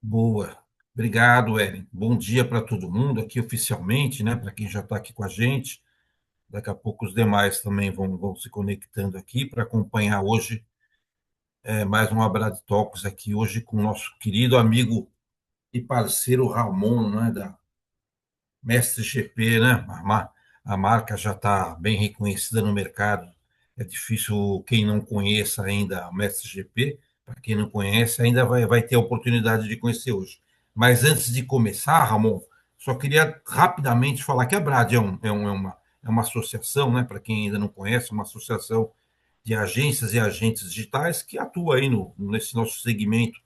Boa. Obrigado, Ellen. Bom dia para todo mundo aqui oficialmente, né? Para quem já está aqui com a gente. Daqui a pouco os demais também vão se conectando aqui para acompanhar hoje mais um Abrad Talks aqui hoje com o nosso querido amigo e parceiro Ramon, né? Da Mestre GP, né? A marca já está bem reconhecida no mercado. É difícil quem não conheça ainda o Mestre GP. Para quem não conhece, ainda vai ter a oportunidade de conhecer hoje. Mas antes de começar, Ramon, só queria rapidamente falar que a Brad é uma associação, né? Para quem ainda não conhece, uma associação de agências e agentes digitais que atua aí nesse nosso segmento,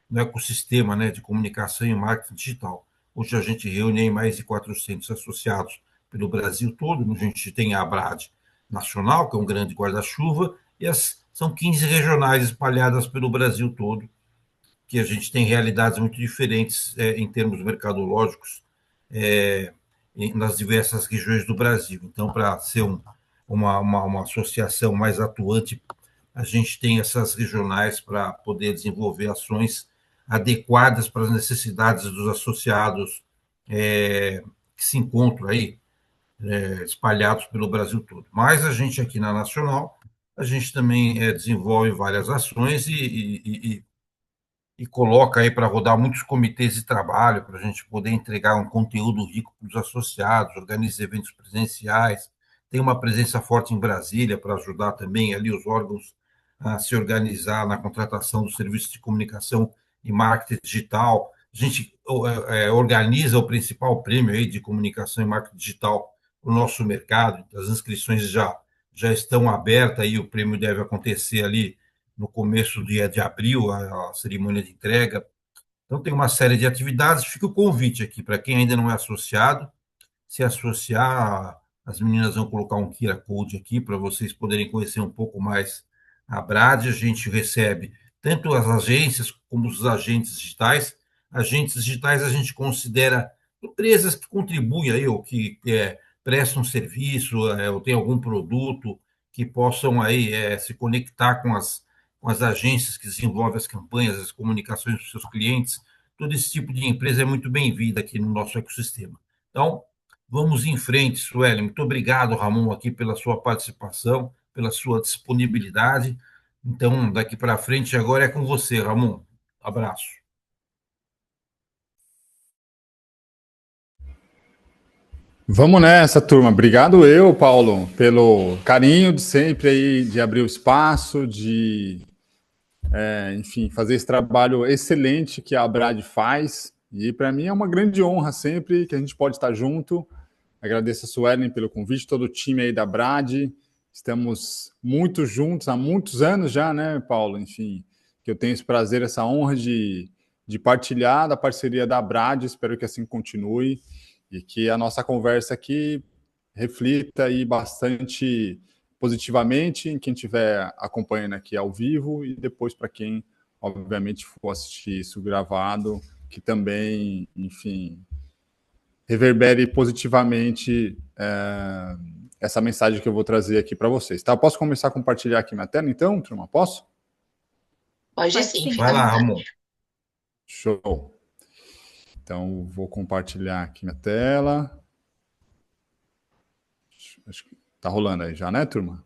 no ecossistema, né, de comunicação e marketing digital. Hoje a gente reúne aí mais de 400 associados pelo Brasil todo. A gente tem a Abrad Nacional, que é um grande guarda-chuva, e são 15 regionais espalhadas pelo Brasil todo, que a gente tem realidades muito diferentes em termos mercadológicos nas diversas regiões do Brasil. Então, para ser uma associação mais atuante, a gente tem essas regionais para poder desenvolver ações adequadas para as necessidades dos associados que se encontram aí espalhados pelo Brasil todo. Mas a gente aqui na Nacional, a gente também desenvolve várias ações e coloca aí para rodar muitos comitês de trabalho, para a gente poder entregar um conteúdo rico para os associados, organiza eventos presenciais, tem uma presença forte em Brasília para ajudar também ali os órgãos a se organizar na contratação dos serviços de comunicação e marketing digital. A gente organiza o principal prêmio aí de comunicação e marketing digital para o nosso mercado. As inscrições já estão abertas e o prêmio deve acontecer ali no começo do dia de abril, a cerimônia de entrega. Então, tem uma série de atividades. Fica o convite aqui para quem ainda não é associado, se associar. As meninas vão colocar um QR Code aqui para vocês poderem conhecer um pouco mais a Brad. A gente recebe tanto as agências como os agentes digitais. Agentes digitais a gente considera empresas que contribuem aí, ou que prestam serviço, ou têm algum produto que possam aí se conectar com as agências que desenvolvem as campanhas, as comunicações dos seus clientes. Todo esse tipo de empresa é muito bem-vinda aqui no nosso ecossistema. Então, vamos em frente, Sueli. Muito obrigado, Ramon, aqui pela sua participação, pela sua disponibilidade. Então, daqui para frente, agora é com você, Ramon. Abraço. Vamos nessa, turma. Obrigado eu, Paulo, pelo carinho de sempre aí, de abrir o espaço, enfim, fazer esse trabalho excelente que a Abrad faz. E para mim é uma grande honra sempre que a gente pode estar junto. Agradeço a Suelen pelo convite, todo o time aí da Abrad. Estamos muito juntos há muitos anos já, né, Paulo? Enfim, que eu tenho esse prazer, essa honra de partilhar da parceria da Abrad. Espero que assim continue e que a nossa conversa aqui reflita aí bastante positivamente em quem estiver acompanhando aqui ao vivo e depois para quem, obviamente, for assistir isso gravado, que também, enfim, reverbere positivamente essa mensagem que eu vou trazer aqui para vocês. Tá? Posso começar a compartilhar aqui minha tela, então, turma? Posso? Pode Pode sim, sim. fica Vai à lá, vontade. Ramon. Show. Então, vou compartilhar aqui minha tela. Acho que tá rolando aí já, né, turma?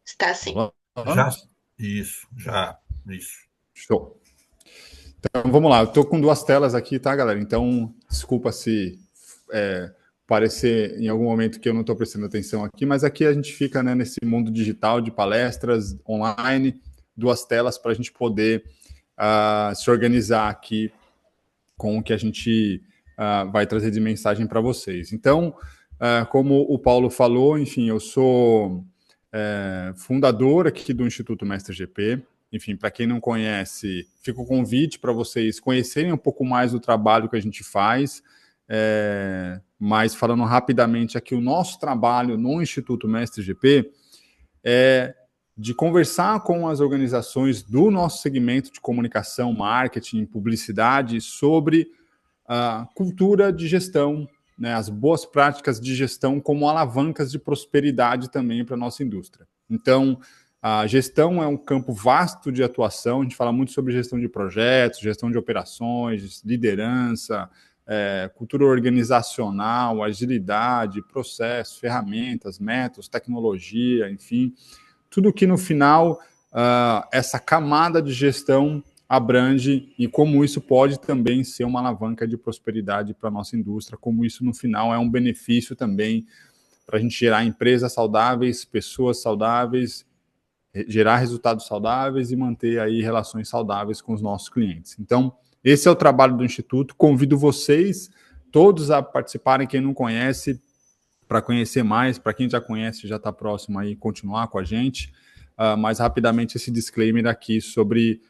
Está sim. Já? Rolando? Isso. Show. Então, vamos lá. Eu estou com duas telas aqui, tá, galera? Então, desculpa se parecer em algum momento que eu não estou prestando atenção aqui, mas aqui a gente fica, né, nesse mundo digital de palestras online, duas telas para a gente poder se organizar aqui com o que a gente vai trazer de mensagem para vocês. Então, como o Paulo falou, enfim, eu sou fundador aqui do Instituto Mestre GP. Enfim, para quem não conhece, fica o convite para vocês conhecerem um pouco mais do trabalho que a gente faz. Mas falando rapidamente aqui, o nosso trabalho no Instituto Mestre GP é de conversar com as organizações do nosso segmento de comunicação, marketing, publicidade sobre a cultura de gestão, né, as boas práticas de gestão como alavancas de prosperidade também para a nossa indústria. Então, A gestão é um campo vasto de atuação, a gente fala muito sobre gestão de projetos, gestão de operações, liderança, cultura organizacional, agilidade, processos, ferramentas, métodos, tecnologia, enfim, tudo que no final essa camada de gestão abrange e como isso pode também ser uma alavanca de prosperidade para a nossa indústria, como isso no final é um benefício também para a gente gerar empresas saudáveis, pessoas saudáveis, gerar resultados saudáveis e manter aí relações saudáveis com os nossos clientes. Então, esse é o trabalho do Instituto. Convido vocês todos a participarem, quem não conhece, para conhecer mais, para quem já conhece, já está próximo aí, continuar com a gente. Mas rapidamente esse disclaimer aqui sobre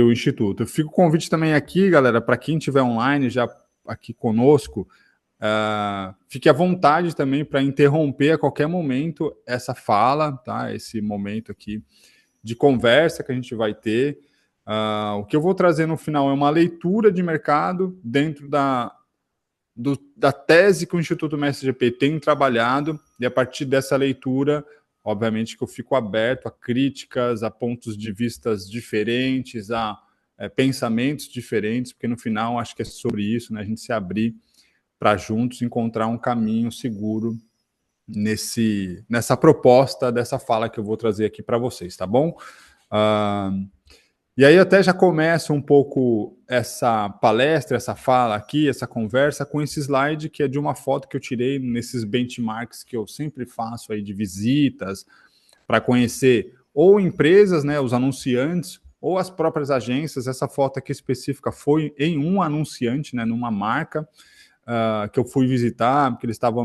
o Instituto. Eu fico o convite também aqui, galera, para quem estiver online já aqui conosco, fique à vontade também para interromper a qualquer momento essa fala, tá? Esse momento aqui de conversa que a gente vai ter. O que eu vou trazer no final é uma leitura de mercado dentro da tese que o Instituto Mestre GP tem trabalhado, e a partir dessa leitura, obviamente que eu fico aberto a críticas, a pontos de vistas diferentes, a pensamentos diferentes, porque no final acho que é sobre isso, né? A gente se abrir para juntos encontrar um caminho seguro nessa proposta dessa fala que eu vou trazer aqui para vocês, tá bom? E aí até já começa um pouco essa palestra, essa fala aqui, essa conversa com esse slide que é de uma foto que eu tirei nesses benchmarks que eu sempre faço aí de visitas para conhecer ou empresas, né, os anunciantes, ou as próprias agências. Essa foto aqui específica foi em um anunciante, né, numa marca, que eu fui visitar, porque eles estavam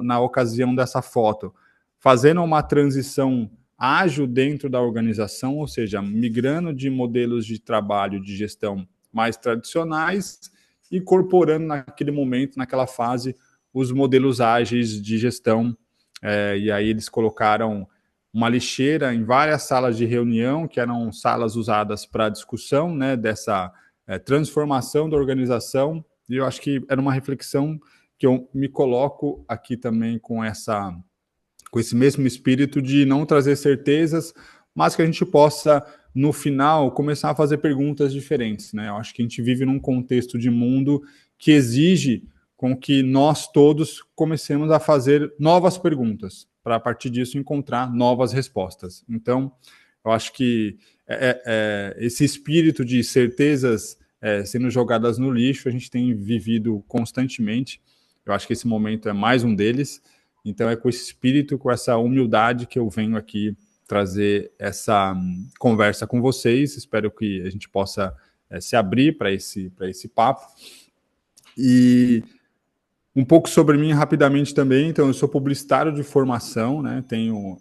na ocasião dessa foto, fazendo uma transição ágil dentro da organização, ou seja, migrando de modelos de trabalho de gestão mais tradicionais e incorporando naquele momento, naquela fase, os modelos ágeis de gestão. E aí eles colocaram uma lixeira em várias salas de reunião, que eram salas usadas para discussão, né, dessa transformação da organização. E eu acho que era uma reflexão que eu me coloco aqui também com esse mesmo espírito de não trazer certezas, mas que a gente possa, no final, começar a fazer perguntas diferentes, né? Eu acho que a gente vive num contexto de mundo que exige com que nós todos comecemos a fazer novas perguntas, para a partir disso encontrar novas respostas. Então, eu acho que esse espírito de certezas sendo jogadas no lixo, a gente tem vivido constantemente. Eu acho que esse momento é mais um deles. Então, é com esse espírito, com essa humildade que eu venho aqui trazer essa conversa com vocês. Espero que a gente possa se abrir para esse papo. E um pouco sobre mim rapidamente também. Então, eu sou publicitário de formação, né? Tenho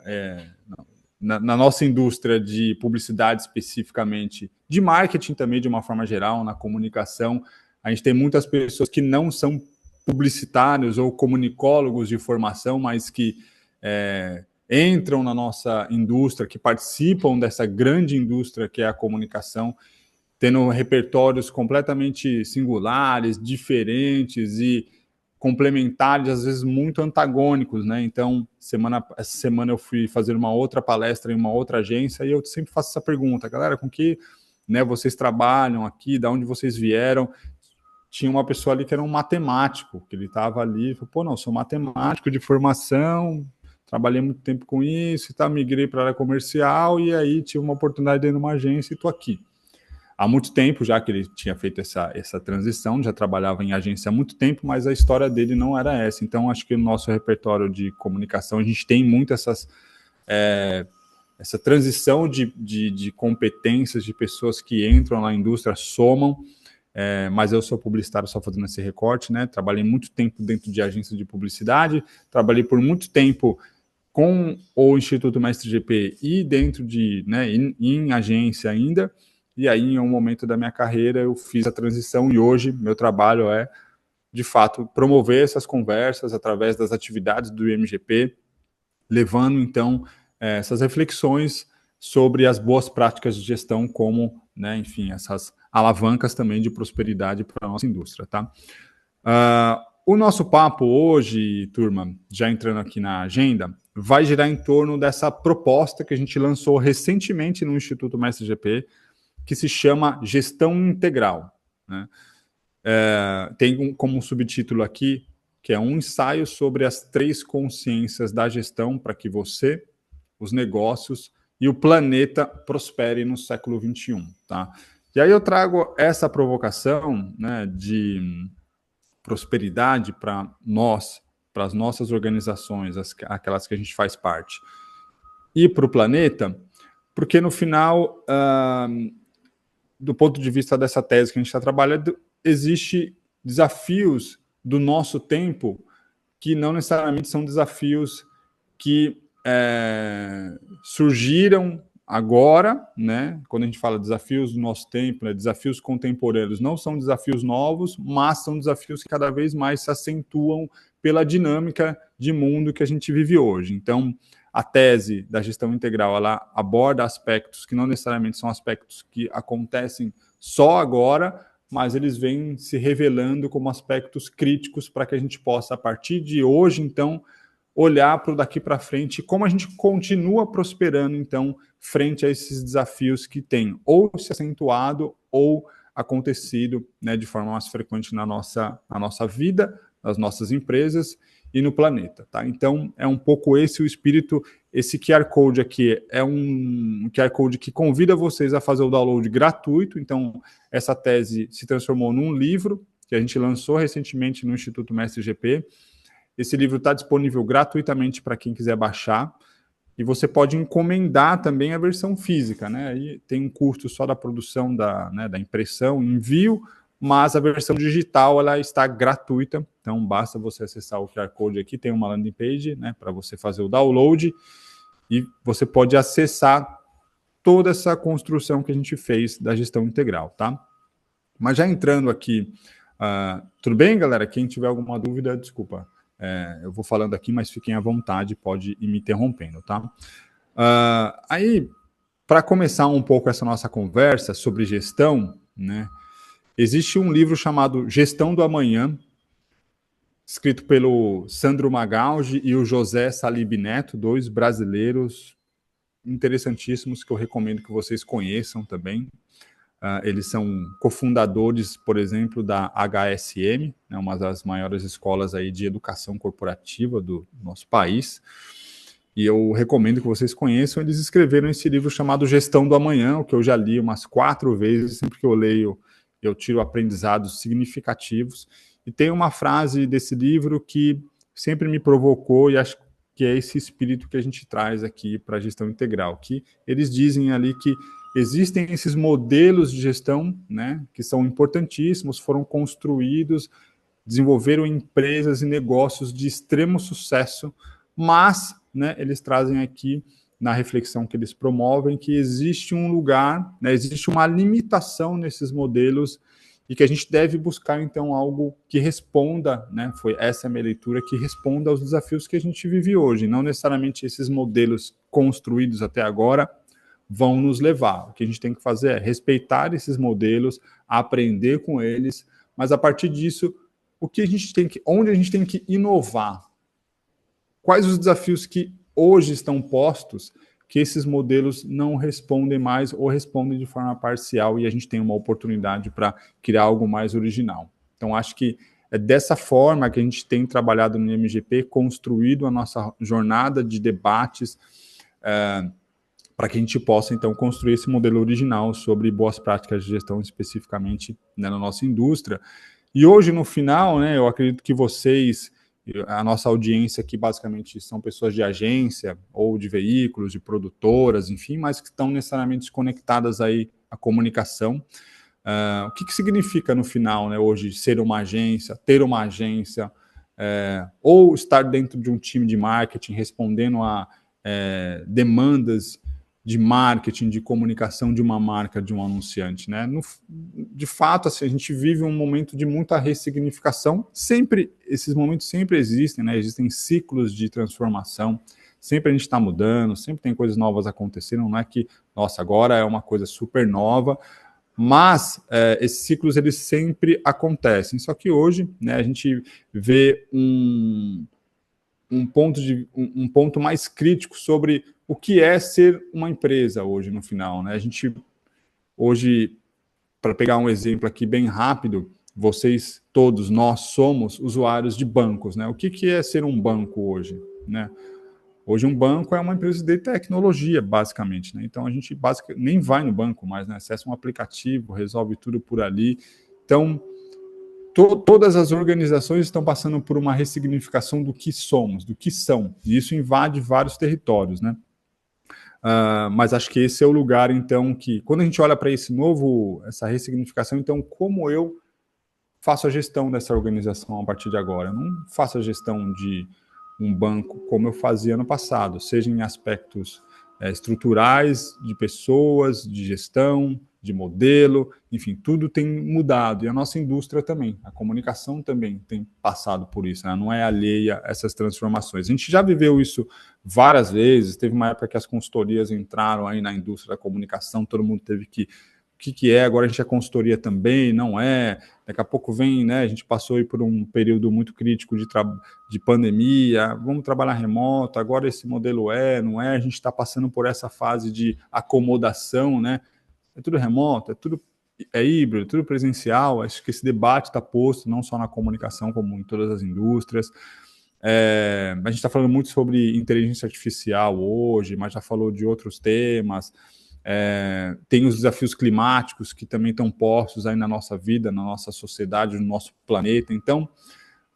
na nossa indústria de publicidade especificamente, de marketing também de uma forma geral, na comunicação, a gente tem muitas pessoas que não são publicitários ou comunicólogos de formação, mas que entram na nossa indústria, que participam dessa grande indústria que é a comunicação, tendo repertórios completamente singulares, diferentes e complementares, às vezes muito antagônicos, né? Então, essa semana eu fui fazer uma outra palestra em uma outra agência e eu sempre faço essa pergunta, galera, com que, né, vocês trabalham aqui, de onde vocês vieram? Tinha uma pessoa ali que era um matemático, que ele estava ali, falou, pô, não, sou matemático de formação, trabalhei muito tempo com isso, tá, migrei para a área comercial e aí tive uma oportunidade dentro de uma agência e estou aqui. Há muito tempo já que ele tinha feito essa transição, já trabalhava em agência há muito tempo, mas a história dele não era essa. Então, acho que no nosso repertório de comunicação, a gente tem muito essa transição de competências de pessoas que entram na indústria, somam, mas eu sou publicitário só fazendo esse recorte, né? Trabalhei muito tempo dentro de agência de publicidade, trabalhei por muito tempo com o Instituto Mestre GP e dentro de, né, em agência ainda. E aí, em um momento da minha carreira, eu fiz a transição e hoje meu trabalho é, de fato, promover essas conversas através das atividades do IMGP, levando, então, essas reflexões sobre as boas práticas de gestão como, né, enfim, essas alavancas também de prosperidade para a nossa indústria, tá? O nosso papo hoje, turma, já entrando aqui na agenda, vai girar em torno dessa proposta que a gente lançou recentemente no Instituto Mestre GP, que se chama Gestão Integral, né? Tem como subtítulo aqui, que é um ensaio sobre as 3 consciências da gestão para que você, os negócios e o planeta prosperem no século XXI. Tá? E aí eu trago essa provocação, né, de prosperidade para nós, para as nossas organizações, aquelas que a gente faz parte, e para o planeta, porque no final, do ponto de vista dessa tese que a gente está trabalhando, existe desafios do nosso tempo que não necessariamente são desafios que surgiram agora, né? Quando a gente fala desafios do nosso tempo, né? Desafios contemporâneos, não são desafios novos, mas são desafios que cada vez mais se acentuam pela dinâmica de mundo que a gente vive hoje. Então, a tese da gestão integral, ela aborda aspectos que não necessariamente são aspectos que acontecem só agora, mas eles vêm se revelando como aspectos críticos para que a gente possa, a partir de hoje, então, olhar para o daqui para frente, como a gente continua prosperando, então, frente a esses desafios que têm ou se acentuado ou acontecido, né, de forma mais frequente na nossa vida, nas nossas empresas e no planeta, tá? Então, é um pouco esse o espírito. Esse QR Code aqui é um QR Code que convida vocês a fazer o download gratuito. Então, essa tese se transformou num livro que a gente lançou recentemente no Instituto Mestre GP. Esse livro está disponível gratuitamente para quem quiser baixar. E você pode encomendar também a versão física, né? Aí tem um custo só da produção, da impressão, envio, mas a versão digital ela está gratuita, então basta você acessar o QR Code aqui, tem uma landing page, né, para você fazer o download e você pode acessar toda essa construção que a gente fez da gestão integral, tá? Mas já entrando aqui, tudo bem, galera? Quem tiver alguma dúvida, desculpa, eu vou falando aqui, mas fiquem à vontade, pode ir me interrompendo, tá? Aí, para começar um pouco essa nossa conversa sobre gestão, né? Existe um livro chamado Gestão do Amanhã, escrito pelo Sandro Magaldi e o José Salib Neto, 2 brasileiros interessantíssimos que eu recomendo que vocês conheçam também. Eles são cofundadores, por exemplo, da HSM, né, uma das maiores escolas aí de educação corporativa do nosso país. E eu recomendo que vocês conheçam. Eles escreveram esse livro chamado Gestão do Amanhã, o que eu já li umas 4 vezes, sempre que eu leio eu tiro aprendizados significativos. E tem uma frase desse livro que sempre me provocou e acho que é esse espírito que a gente traz aqui para a gestão integral, que eles dizem ali que existem esses modelos de gestão, né, que são importantíssimos, foram construídos, desenvolveram empresas e negócios de extremo sucesso, mas, né, eles trazem aqui na reflexão que eles promovem, que existe um lugar, né, existe uma limitação nesses modelos e que a gente deve buscar, então, algo que responda, né, foi essa a minha leitura, que responda aos desafios que a gente vive hoje. Não necessariamente esses modelos construídos até agora vão nos levar. O que a gente tem que fazer é respeitar esses modelos, aprender com eles, mas a partir disso, onde a gente tem que inovar? Quais os desafios que hoje estão postos que esses modelos não respondem mais ou respondem de forma parcial e a gente tem uma oportunidade para criar algo mais original. Então, acho que é dessa forma que a gente tem trabalhado no MGP, construído a nossa jornada de debates para que a gente possa, então, construir esse modelo original sobre boas práticas de gestão, especificamente, né, na nossa indústria. E hoje, no final, né, eu acredito que vocês, a nossa audiência aqui basicamente são pessoas de agência ou de veículos, de produtoras, enfim, mas que estão necessariamente conectadas aí à comunicação. O que significa no final, né, hoje, ser uma agência, ter uma agência, ou estar dentro de um time de marketing respondendo a demandas de marketing, de comunicação de uma marca, de um anunciante, né? De fato, assim, a gente vive um momento de muita ressignificação. Esses momentos sempre existem, né? Existem ciclos de transformação. Sempre a gente está mudando, sempre tem coisas novas acontecendo. Não é que, nossa, agora é uma coisa super nova, mas esses ciclos eles sempre acontecem. Só que hoje, né, a gente vê um ponto mais crítico sobre o que é ser uma empresa hoje, no final, né? A gente, hoje, para pegar um exemplo aqui bem rápido, vocês todos, nós somos usuários de bancos, né? O que é ser um banco hoje, né? Hoje um banco é uma empresa de tecnologia, basicamente, né? Então a gente nem vai no banco mais, né? Acessa um aplicativo, resolve tudo por ali. Então, todas as organizações estão passando por uma ressignificação do que somos, do que são. E isso invade vários territórios, né? Mas acho que esse é o lugar, então, que quando a gente olha para essa ressignificação, então, como eu faço a gestão dessa organização a partir de agora? Eu não faço a gestão de um banco como eu fazia no passado, seja em aspectos estruturais, de pessoas, de gestão, de modelo, enfim, tudo tem mudado. E a nossa indústria também, a comunicação também tem passado por isso, né? Não é alheia a essas transformações. A gente já viveu isso várias vezes, teve uma época que as consultorias entraram aí na indústria da comunicação, todo mundo teve que o que é, agora a gente é consultoria também, não é, daqui a pouco vem, né, a gente passou aí por um período muito crítico de pandemia, vamos trabalhar remoto, agora esse modelo não é, a gente está passando por essa fase de acomodação, né, é tudo remoto, é híbrido, tudo presencial, acho que esse debate está posto não só na comunicação, como em todas as indústrias. A gente está falando muito sobre inteligência artificial hoje, mas já falou de outros temas. Tem os desafios climáticos que também estão postos aí na nossa vida, na nossa sociedade, no nosso planeta. Então,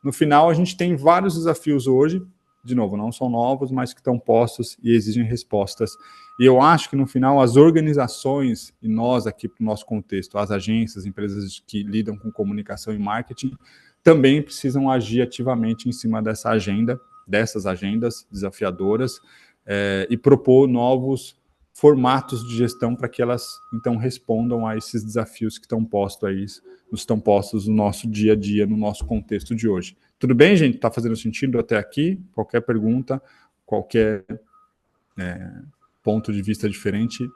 no final, a gente tem vários desafios hoje, de novo, não são novos, mas que estão postos e exigem respostas. E eu acho que, no final, as organizações, e nós aqui, para o nosso contexto, as agências, empresas que lidam com comunicação e marketing, também precisam agir ativamente em cima dessas agendas desafiadoras, e propor novos formatos de gestão para que elas, então, respondam a esses desafios que estão postos no nosso dia a dia, no nosso contexto de hoje. Tudo bem, gente? Está fazendo sentido até aqui? Qualquer pergunta, qualquer ponto de vista diferente,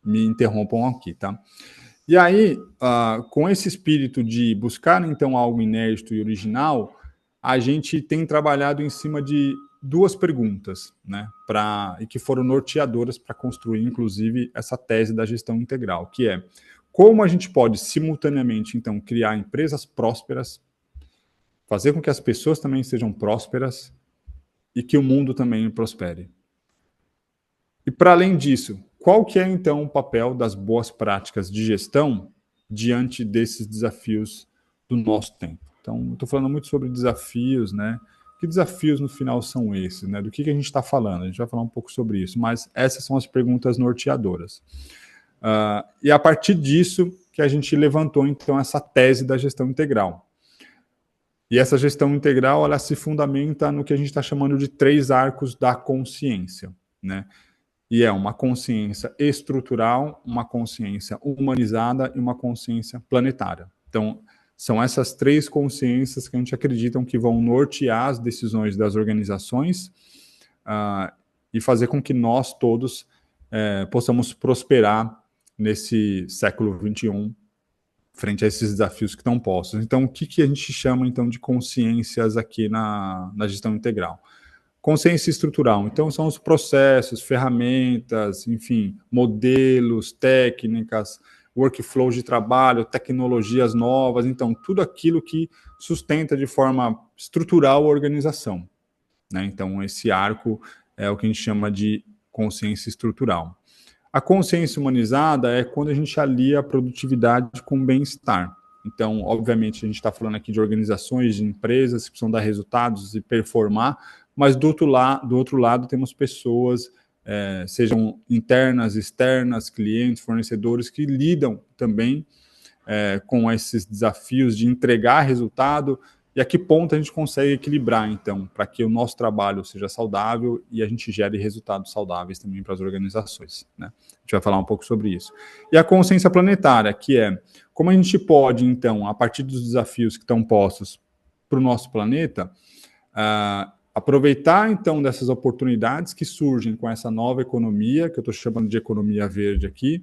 me interrompam aqui, tá? E aí, com esse espírito de buscar, então, algo inédito e original, a gente tem trabalhado em cima de duas perguntas, né, e que foram norteadoras para construir, inclusive, essa tese da gestão integral, que é como a gente pode, simultaneamente, então, criar empresas prósperas, fazer com que as pessoas também sejam prósperas e que o mundo também prospere. E, para além disso, qual que é, então, o papel das boas práticas de gestão diante desses desafios do nosso tempo? Então, eu estou falando muito sobre desafios, né? Que desafios, no final, são esses, né? Do que a gente está falando? A gente vai falar um pouco sobre isso, mas essas são as perguntas norteadoras. E a partir disso que a gente levantou, então, essa tese da gestão integral. E essa gestão integral, ela se fundamenta no que a gente está chamando de 3 arcos da consciência, né? E é uma consciência estrutural, uma consciência humanizada e uma consciência planetária. Então, são essas 3 consciências que a gente acredita que vão nortear as decisões das organizações e fazer com que nós todos possamos prosperar nesse século XXI frente a esses desafios que estão postos. Então, o que a gente chama então de consciências aqui na gestão integral? Consciência estrutural, então são os processos, ferramentas, enfim, modelos, técnicas, workflows de trabalho, tecnologias novas, então tudo aquilo que sustenta de forma estrutural a organização, né? Então esse arco é o que a gente chama de consciência estrutural. A consciência humanizada é quando a gente alia a produtividade com bem-estar. Então, obviamente, a gente está falando aqui de organizações, de empresas que precisam dar resultados e performar, mas do outro lado temos pessoas, sejam internas, externas, clientes, fornecedores, que lidam também com esses desafios de entregar resultado e a que ponto a gente consegue equilibrar, então, para que o nosso trabalho seja saudável e a gente gere resultados saudáveis também para as organizações, né? A gente vai falar um pouco sobre isso. E a consciência planetária, que é como a gente pode, então, a partir dos desafios que estão postos para o nosso planeta, aproveitar, então, dessas oportunidades que surgem com essa nova economia, que eu estou chamando de economia verde aqui,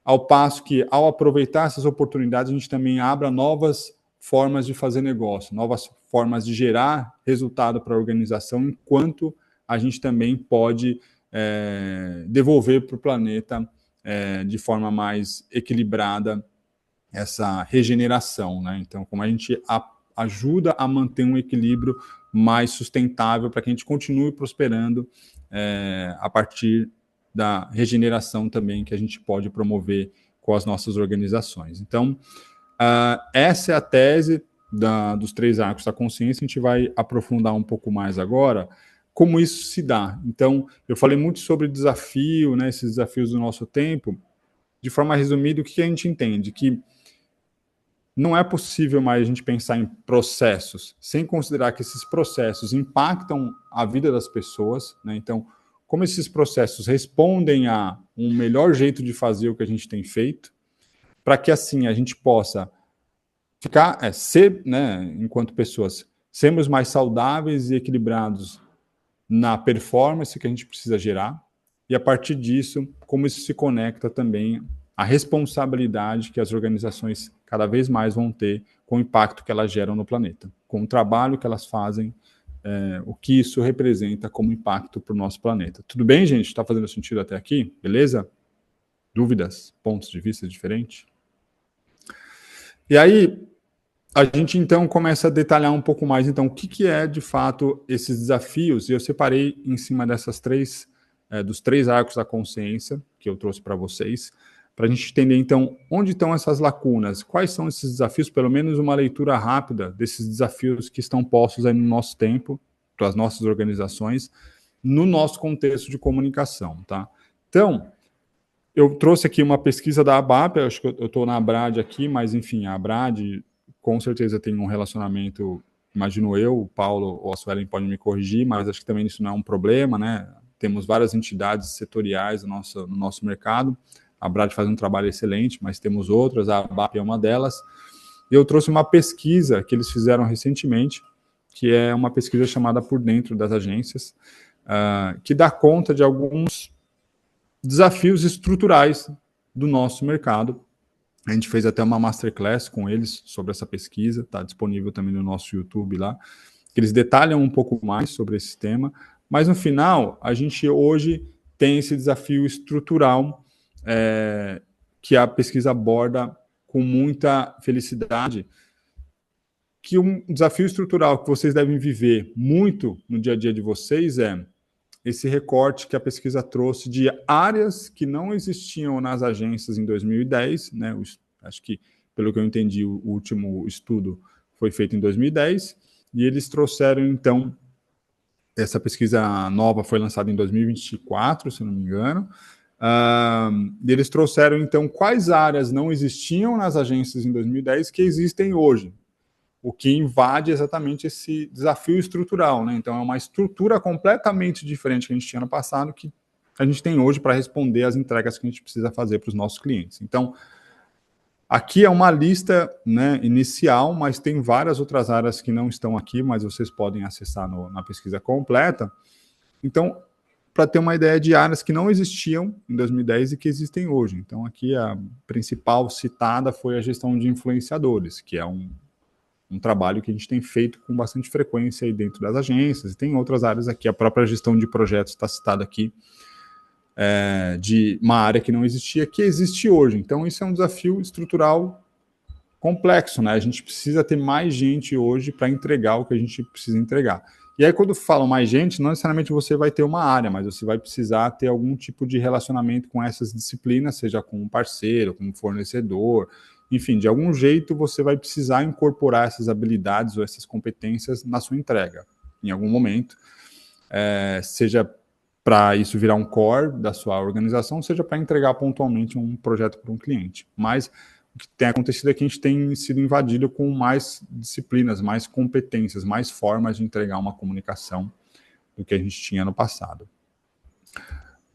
ao passo que, ao aproveitar essas oportunidades, a gente também abra novas formas de fazer negócio, novas formas de gerar resultado para a organização, enquanto a gente também pode devolver para o planeta de forma mais equilibrada essa regeneração, né? Então, como a gente ajuda a manter um equilíbrio mais sustentável para que a gente continue prosperando a partir da regeneração também que a gente pode promover com as nossas organizações. Então, essa é a tese dos 3 arcos da consciência. A gente vai aprofundar um pouco mais agora como isso se dá. Então, eu falei muito sobre desafio, né, esses desafios do nosso tempo. De forma resumida, o que a gente entende? Que não é possível mais a gente pensar em processos sem considerar que esses processos impactam a vida das pessoas, né? Então, como esses processos respondem a um melhor jeito de fazer o que a gente tem feito, para que assim a gente possa ser, né, enquanto pessoas, sermos mais saudáveis e equilibrados na performance que a gente precisa gerar, e a partir disso, como isso se conecta também à responsabilidade que as organizações cada vez mais vão ter com o impacto que elas geram no planeta, com o trabalho que elas fazem, o que isso representa como impacto para o nosso planeta. Tudo bem, gente? Está fazendo sentido até aqui? Beleza? Dúvidas? Pontos de vista diferentes? E aí, a gente então começa a detalhar um pouco mais, então, o que é de fato esses desafios, e eu separei em cima dos 3 arcos da consciência que eu trouxe para vocês, para a gente entender, então, onde estão essas lacunas, quais são esses desafios, pelo menos uma leitura rápida desses desafios que estão postos aí no nosso tempo, para as nossas organizações, no nosso contexto de comunicação, tá? Então, eu trouxe aqui uma pesquisa da ABAP, eu acho que eu estou na ABRAD aqui, mas, enfim, a ABRAD com certeza tem um relacionamento, imagino eu, o Paulo ou a Suelen podem me corrigir, mas acho que também isso não é um problema, né? Temos várias entidades setoriais no nosso mercado, a Brad faz um trabalho excelente, mas temos outras, a ABAP é uma delas. E eu trouxe uma pesquisa que eles fizeram recentemente, que é uma pesquisa chamada Por Dentro das Agências, que dá conta de alguns desafios estruturais do nosso mercado. A gente fez até uma masterclass com eles sobre essa pesquisa, está disponível também no nosso YouTube lá, que eles detalham um pouco mais sobre esse tema, mas no final, a gente hoje tem esse desafio estrutural que a pesquisa aborda com muita felicidade, que um desafio estrutural que vocês devem viver muito no dia a dia de vocês é esse recorte que a pesquisa trouxe de áreas que não existiam nas agências em 2010, né? Acho que, pelo que eu entendi, o último estudo foi feito em 2010, e eles trouxeram, então, essa pesquisa nova foi lançada em 2024, se não me engano, e eles trouxeram, então, quais áreas não existiam nas agências em 2010 que existem hoje, o que invade exatamente esse desafio estrutural, né? Então, é uma estrutura completamente diferente que a gente tinha no passado, que a gente tem hoje para responder às entregas que a gente precisa fazer para os nossos clientes. Então, aqui é uma lista, né, inicial, mas tem várias outras áreas que não estão aqui, mas vocês podem acessar na pesquisa completa. Então, para ter uma ideia de áreas que não existiam em 2010 e que existem hoje. Então, aqui a principal citada foi a gestão de influenciadores, que é um trabalho que a gente tem feito com bastante frequência aí dentro das agências, e tem outras áreas aqui, a própria gestão de projetos está citada aqui, de uma área que não existia, que existe hoje. Então, isso é um desafio estrutural complexo, né? A gente precisa ter mais gente hoje para entregar o que a gente precisa entregar. E aí, quando falam mais gente, não necessariamente você vai ter uma área, mas você vai precisar ter algum tipo de relacionamento com essas disciplinas, seja com um parceiro, com um fornecedor, enfim, de algum jeito você vai precisar incorporar essas habilidades ou essas competências na sua entrega, em algum momento, seja para isso virar um core da sua organização, seja para entregar pontualmente um projeto para um cliente. Mas o que tem acontecido é que a gente tem sido invadido com mais disciplinas, mais competências, mais formas de entregar uma comunicação do que a gente tinha no passado.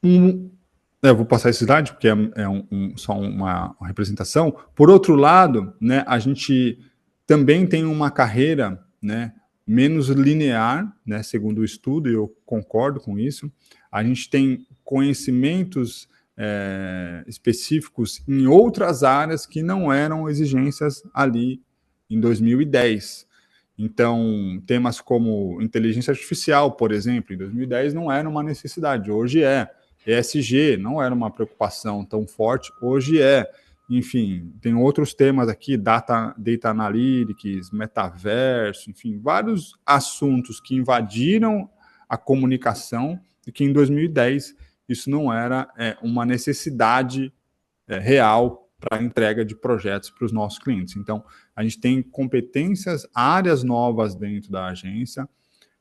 Eu vou passar esse slide, porque só uma representação. Por outro lado, né, a gente também tem uma carreira, né, menos linear, né, segundo o estudo, e eu concordo com isso. A gente tem conhecimentos específicos em outras áreas que não eram exigências ali em 2010. Então, temas como inteligência artificial, por exemplo, em 2010 não era uma necessidade, hoje é. ESG não era uma preocupação tão forte, hoje é. Enfim, tem outros temas aqui, data analytics, metaverso, enfim, vários assuntos que invadiram a comunicação e que em 2010 isso não era uma necessidade real para a entrega de projetos para os nossos clientes. Então, a gente tem competências, áreas novas dentro da agência,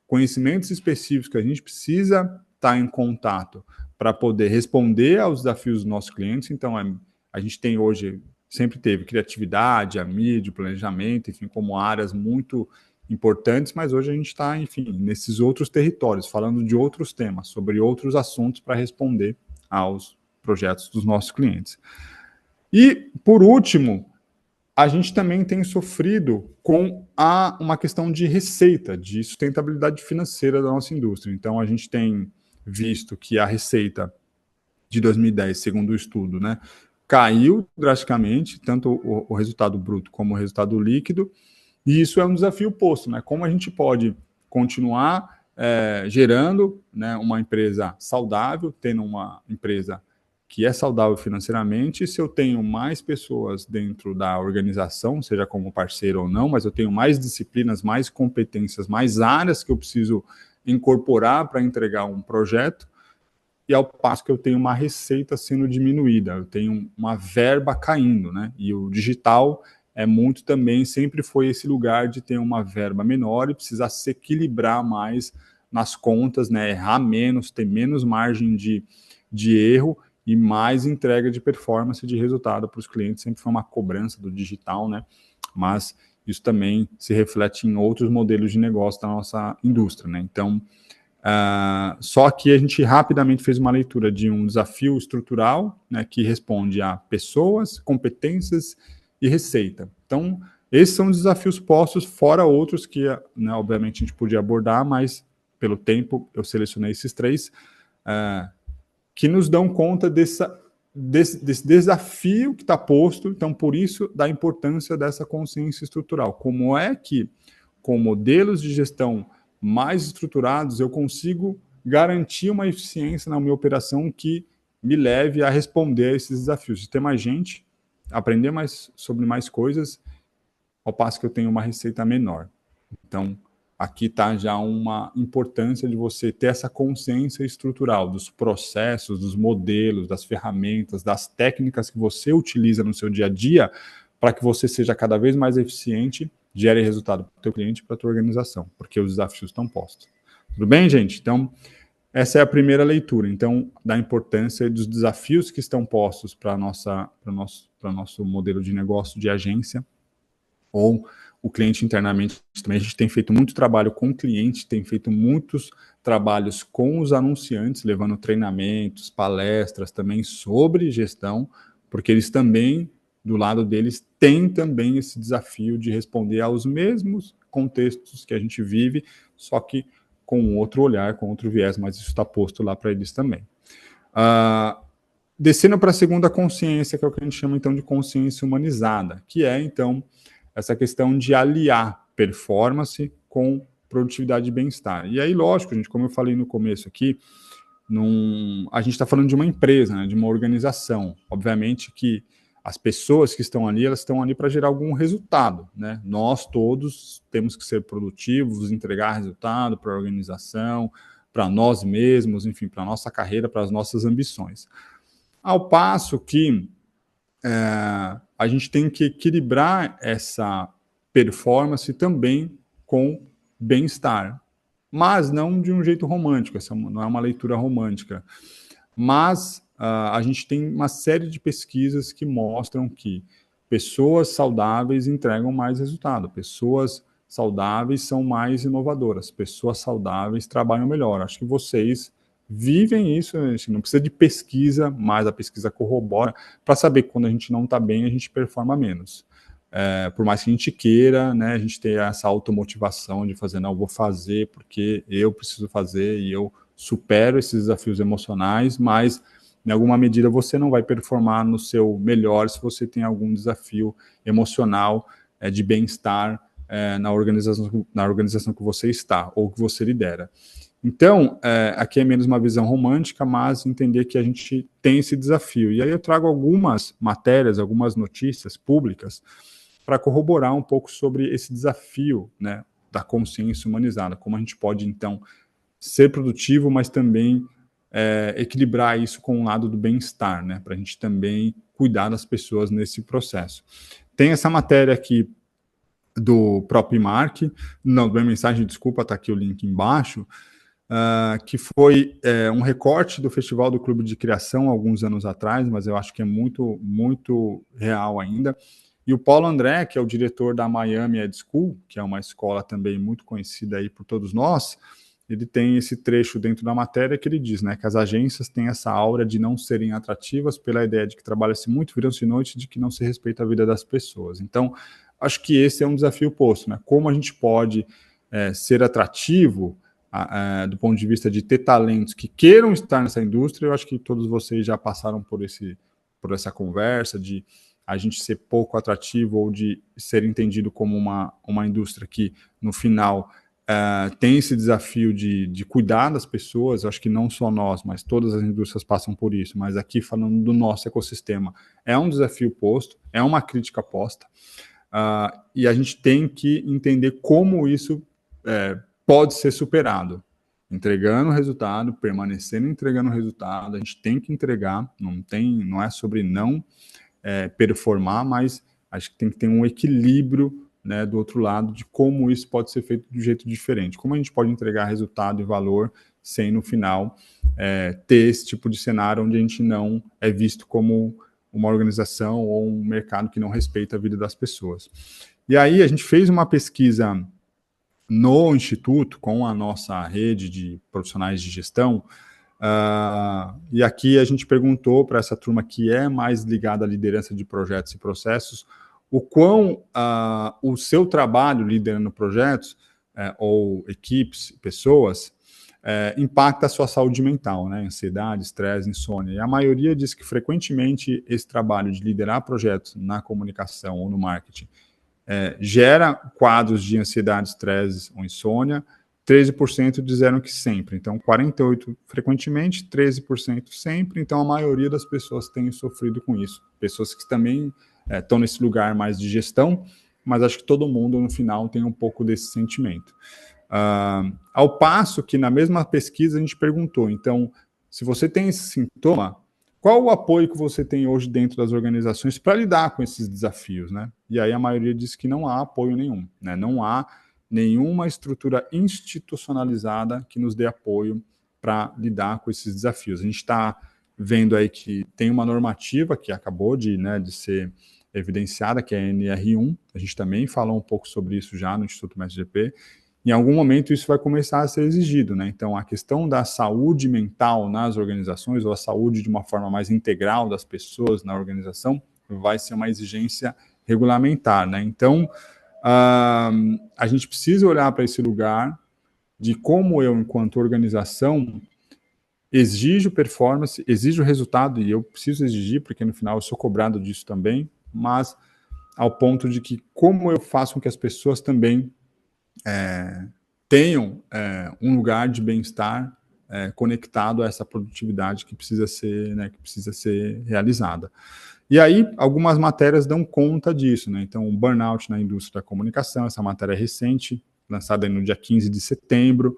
conhecimentos específicos que a gente precisa estar em contato para poder responder aos desafios dos nossos clientes. Então, a gente tem hoje, sempre teve criatividade, a mídia, o planejamento, enfim, como áreas muito importantes, mas hoje a gente está, enfim, nesses outros territórios, falando de outros temas, sobre outros assuntos para responder aos projetos dos nossos clientes. E, por último, a gente também tem sofrido com uma questão de receita, de sustentabilidade financeira da nossa indústria. Então, a gente tem visto que a receita de 2010, segundo o estudo, né, caiu drasticamente, tanto o resultado bruto como o resultado líquido, e isso é um desafio posto, né? Como a gente pode continuar gerando, né, uma empresa saudável, tendo uma empresa que é saudável financeiramente, se eu tenho mais pessoas dentro da organização, seja como parceiro ou não, mas eu tenho mais disciplinas, mais competências, mais áreas que eu preciso incorporar para entregar um projeto, e ao passo que eu tenho uma receita sendo diminuída, eu tenho uma verba caindo, né? E o digital é muito também, sempre foi esse lugar de ter uma verba menor e precisar se equilibrar mais nas contas, né? Errar menos, ter menos margem de erro e mais entrega de performance, de resultado para os clientes. Sempre foi uma cobrança do digital, né? Mas isso também se reflete em outros modelos de negócio da nossa indústria, né? Então, só que a gente rapidamente fez uma leitura de um desafio estrutural, né, que responde a pessoas, competências e receita. Então, esses são os desafios postos, fora outros que, né, obviamente, a gente podia abordar, mas pelo tempo eu selecionei esses três, que nos dão conta desse desafio que está posto. Então, por isso, da importância dessa consciência estrutural. Como é que, com modelos de gestão mais estruturados, eu consigo garantir uma eficiência na minha operação que me leve a responder a esses desafios, de ter mais gente, aprender mais sobre mais coisas, ao passo que eu tenho uma receita menor. Então, aqui está já uma importância de você ter essa consciência estrutural dos processos, dos modelos, das ferramentas, das técnicas que você utiliza no seu dia a dia, para que você seja cada vez mais eficiente, gere resultado para o teu cliente e para a tua organização, porque os desafios estão postos. Tudo bem, gente? Então, essa é a primeira leitura, então, da importância dos desafios que estão postos para o nosso modelo de negócio de agência, ou o cliente internamente também. A gente tem feito muito trabalho com o cliente, tem feito muitos trabalhos com os anunciantes, levando treinamentos, palestras também sobre gestão, porque eles também, do lado deles, têm também esse desafio de responder aos mesmos contextos que a gente vive, só que com outro olhar, com outro viés, mas isso está posto lá para eles também. Descendo para a segunda consciência, que é o que a gente chama então de consciência humanizada, que é então essa questão de aliar performance com produtividade e bem-estar. E aí, lógico, gente, como eu falei no começo aqui, a gente está falando de uma empresa, né, de uma organização. Obviamente que as pessoas que estão ali, elas estão ali para gerar algum resultado, né? Nós todos temos que ser produtivos, entregar resultado para a organização, para nós mesmos, enfim, para a nossa carreira, para as nossas ambições. Ao passo que a gente tem que equilibrar essa performance também com bem-estar, mas não de um jeito romântico, essa não é uma leitura romântica, mas a gente tem uma série de pesquisas que mostram que pessoas saudáveis entregam mais resultado, pessoas saudáveis são mais inovadoras, pessoas saudáveis trabalham melhor. Acho que vocês vivem isso, a gente não precisa de pesquisa, mas a pesquisa corrobora para saber que quando a gente não está bem, a gente performa menos. Por mais que a gente queira, né, a gente ter essa automotivação de fazer, não, eu vou fazer porque eu preciso fazer e eu supero esses desafios emocionais, mas em alguma medida você não vai performar no seu melhor se você tem algum desafio emocional de bem-estar na organização que você está ou que você lidera. Então, aqui é menos uma visão romântica, mas entender que a gente tem esse desafio. E aí eu trago algumas matérias, algumas notícias públicas para corroborar um pouco sobre esse desafio, né, da consciência humanizada, como a gente pode, então, ser produtivo, mas também equilibrar isso com o lado do bem-estar, né, para a gente também cuidar das pessoas nesse processo. Tem essa matéria aqui do próprio Mark, não, da mensagem, desculpa, está aqui o link embaixo, que foi um recorte do Festival do Clube de Criação alguns anos atrás, mas eu acho que é muito, muito real ainda. E o Paulo André, que é o diretor da Miami Ed School, que é uma escola também muito conhecida aí por todos nós, ele tem esse trecho dentro da matéria que ele diz, né, que as agências têm essa aura de não serem atrativas pela ideia de que trabalha-se muito, viram-se noite, de que não se respeita a vida das pessoas. Então, acho que esse é um desafio posto, né? Como a gente pode ser atrativo do ponto de vista de ter talentos que queiram estar nessa indústria. Eu acho que todos vocês já passaram por essa conversa de a gente ser pouco atrativo ou de ser entendido como uma indústria que, no final, tem esse desafio de cuidar das pessoas. Eu acho que não só nós, mas todas as indústrias passam por isso. Mas aqui, falando do nosso ecossistema, é um desafio posto, é uma crítica posta, e a gente tem que entender como isso pode ser superado, entregando resultado, permanecendo entregando resultado. A gente tem que entregar, não é sobre não performar, mas acho que tem que ter um equilíbrio, né, do outro lado, de como isso pode ser feito de um jeito diferente, como a gente pode entregar resultado e valor sem, no final, ter esse tipo de cenário onde a gente não é visto como uma organização ou um mercado que não respeita a vida das pessoas. E aí a gente fez uma pesquisa no Instituto, com a nossa rede de profissionais de gestão, e aqui a gente perguntou para essa turma que é mais ligada à liderança de projetos e processos, o quão o seu trabalho liderando projetos, ou equipes, pessoas, impacta a sua saúde mental, né? Ansiedade, estresse, insônia. E a maioria diz que frequentemente esse trabalho de liderar projetos na comunicação ou no marketing gera quadros de ansiedade, estresse ou insônia. 13% disseram que sempre. Então, 48% frequentemente, 13% sempre. Então, a maioria das pessoas tem sofrido com isso. Pessoas que também estão nesse lugar mais de gestão, mas acho que todo mundo, no final, tem um pouco desse sentimento. Ao passo que, na mesma pesquisa, a gente perguntou, então, se você tem esse sintoma, qual o apoio que você tem hoje dentro das organizações para lidar com esses desafios, né? E aí a maioria diz que não há apoio nenhum, né? Não há nenhuma estrutura institucionalizada que nos dê apoio para lidar com esses desafios. A gente está vendo aí que tem uma normativa que acabou de ser evidenciada, que é a NR1. A gente também falou um pouco sobre isso já no Instituto MSGP. Em algum momento isso vai começar a ser exigido, né? Então, a questão da saúde mental nas organizações, ou a saúde de uma forma mais integral das pessoas na organização, vai ser uma exigência regulamentar, né? Então, a gente precisa olhar para esse lugar de como eu, enquanto organização, exijo performance, exijo resultado, e eu preciso exigir, porque no final eu sou cobrado disso também, mas ao ponto de que como eu faço com que as pessoas também tenham um lugar de bem-estar conectado a essa produtividade que precisa ser realizada. E aí, algumas matérias dão conta disso, né? Então, o burnout na indústria da comunicação, essa matéria é recente, lançada no dia 15 de setembro,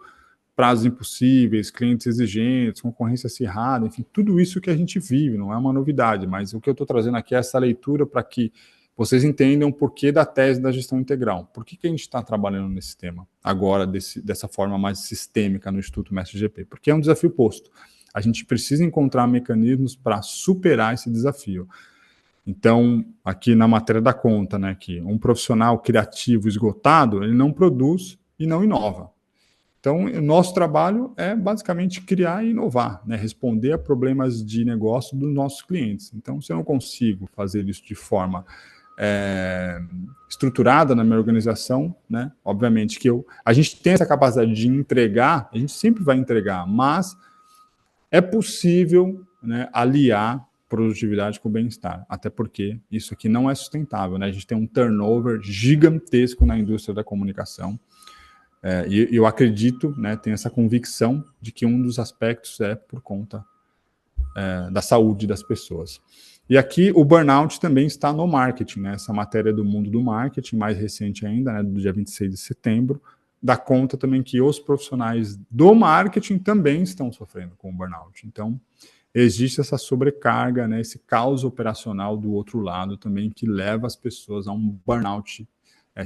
prazos impossíveis, clientes exigentes, concorrência acirrada, enfim, tudo isso que a gente vive, não é uma novidade, mas o que eu estou trazendo aqui é essa leitura para que vocês entendam o porquê da tese da gestão integral. Por que a gente está trabalhando nesse tema agora, dessa forma mais sistêmica no Instituto MSGP? Porque é um desafio posto. A gente precisa encontrar mecanismos para superar esse desafio. Então, aqui na matéria da conta, né, que um profissional criativo esgotado, ele não produz e não inova. Então, o nosso trabalho é basicamente criar e inovar, né, responder a problemas de negócio dos nossos clientes. Então, se eu não consigo fazer isso de forma estruturada na minha organização, né, obviamente que a gente tem essa capacidade de entregar, a gente sempre vai entregar, mas é possível, né, aliar produtividade com bem-estar, até porque isso aqui não é sustentável, né? A gente tem um turnover gigantesco na indústria da comunicação, e eu acredito, né, tenho essa convicção de que um dos aspectos é por conta da saúde das pessoas. E aqui o burnout também está no marketing, né? Essa matéria do mundo do marketing, mais recente ainda, né, do dia 26 de setembro, dá conta também que os profissionais do marketing também estão sofrendo com o burnout. Então, existe essa sobrecarga, né, esse caos operacional do outro lado também, que leva as pessoas a um burnout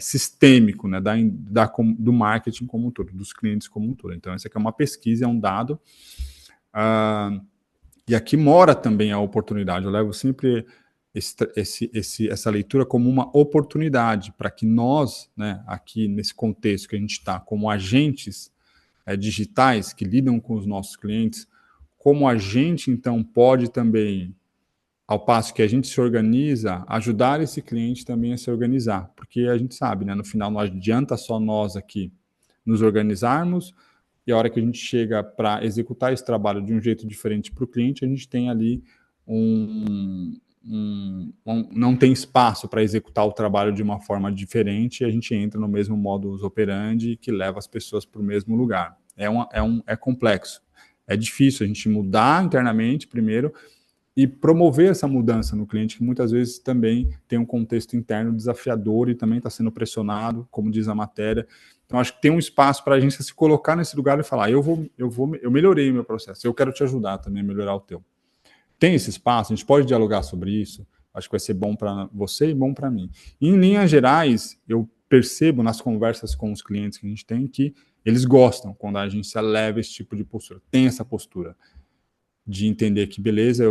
sistêmico, né, do marketing como um todo, dos clientes como um todo. Então, essa aqui é uma pesquisa, é um dado. E aqui mora também a oportunidade. Eu levo sempre essa leitura como uma oportunidade para que nós, né, aqui nesse contexto que a gente está, como agentes digitais que lidam com os nossos clientes, como a gente, então, pode também, ao passo que a gente se organiza, ajudar esse cliente também a se organizar. Porque a gente sabe, né, no final não adianta só nós aqui nos organizarmos, e a hora que a gente chega para executar esse trabalho de um jeito diferente para o cliente, a gente tem ali não tem espaço para executar o trabalho de uma forma diferente, e a gente entra no mesmo modus operandi que leva as pessoas para o mesmo lugar. É complexo. É difícil a gente mudar internamente primeiro e promover essa mudança no cliente, que muitas vezes também tem um contexto interno desafiador e também está sendo pressionado, como diz a matéria. Então, acho que tem um espaço para a agência se colocar nesse lugar e falar, eu melhorei o meu processo, eu quero te ajudar também a melhorar o teu. Tem esse espaço, a gente pode dialogar sobre isso, acho que vai ser bom para você e bom para mim. E, em linhas gerais, eu percebo nas conversas com os clientes que a gente tem que eles gostam quando a agência leva esse tipo de postura, tem essa postura de entender que, beleza,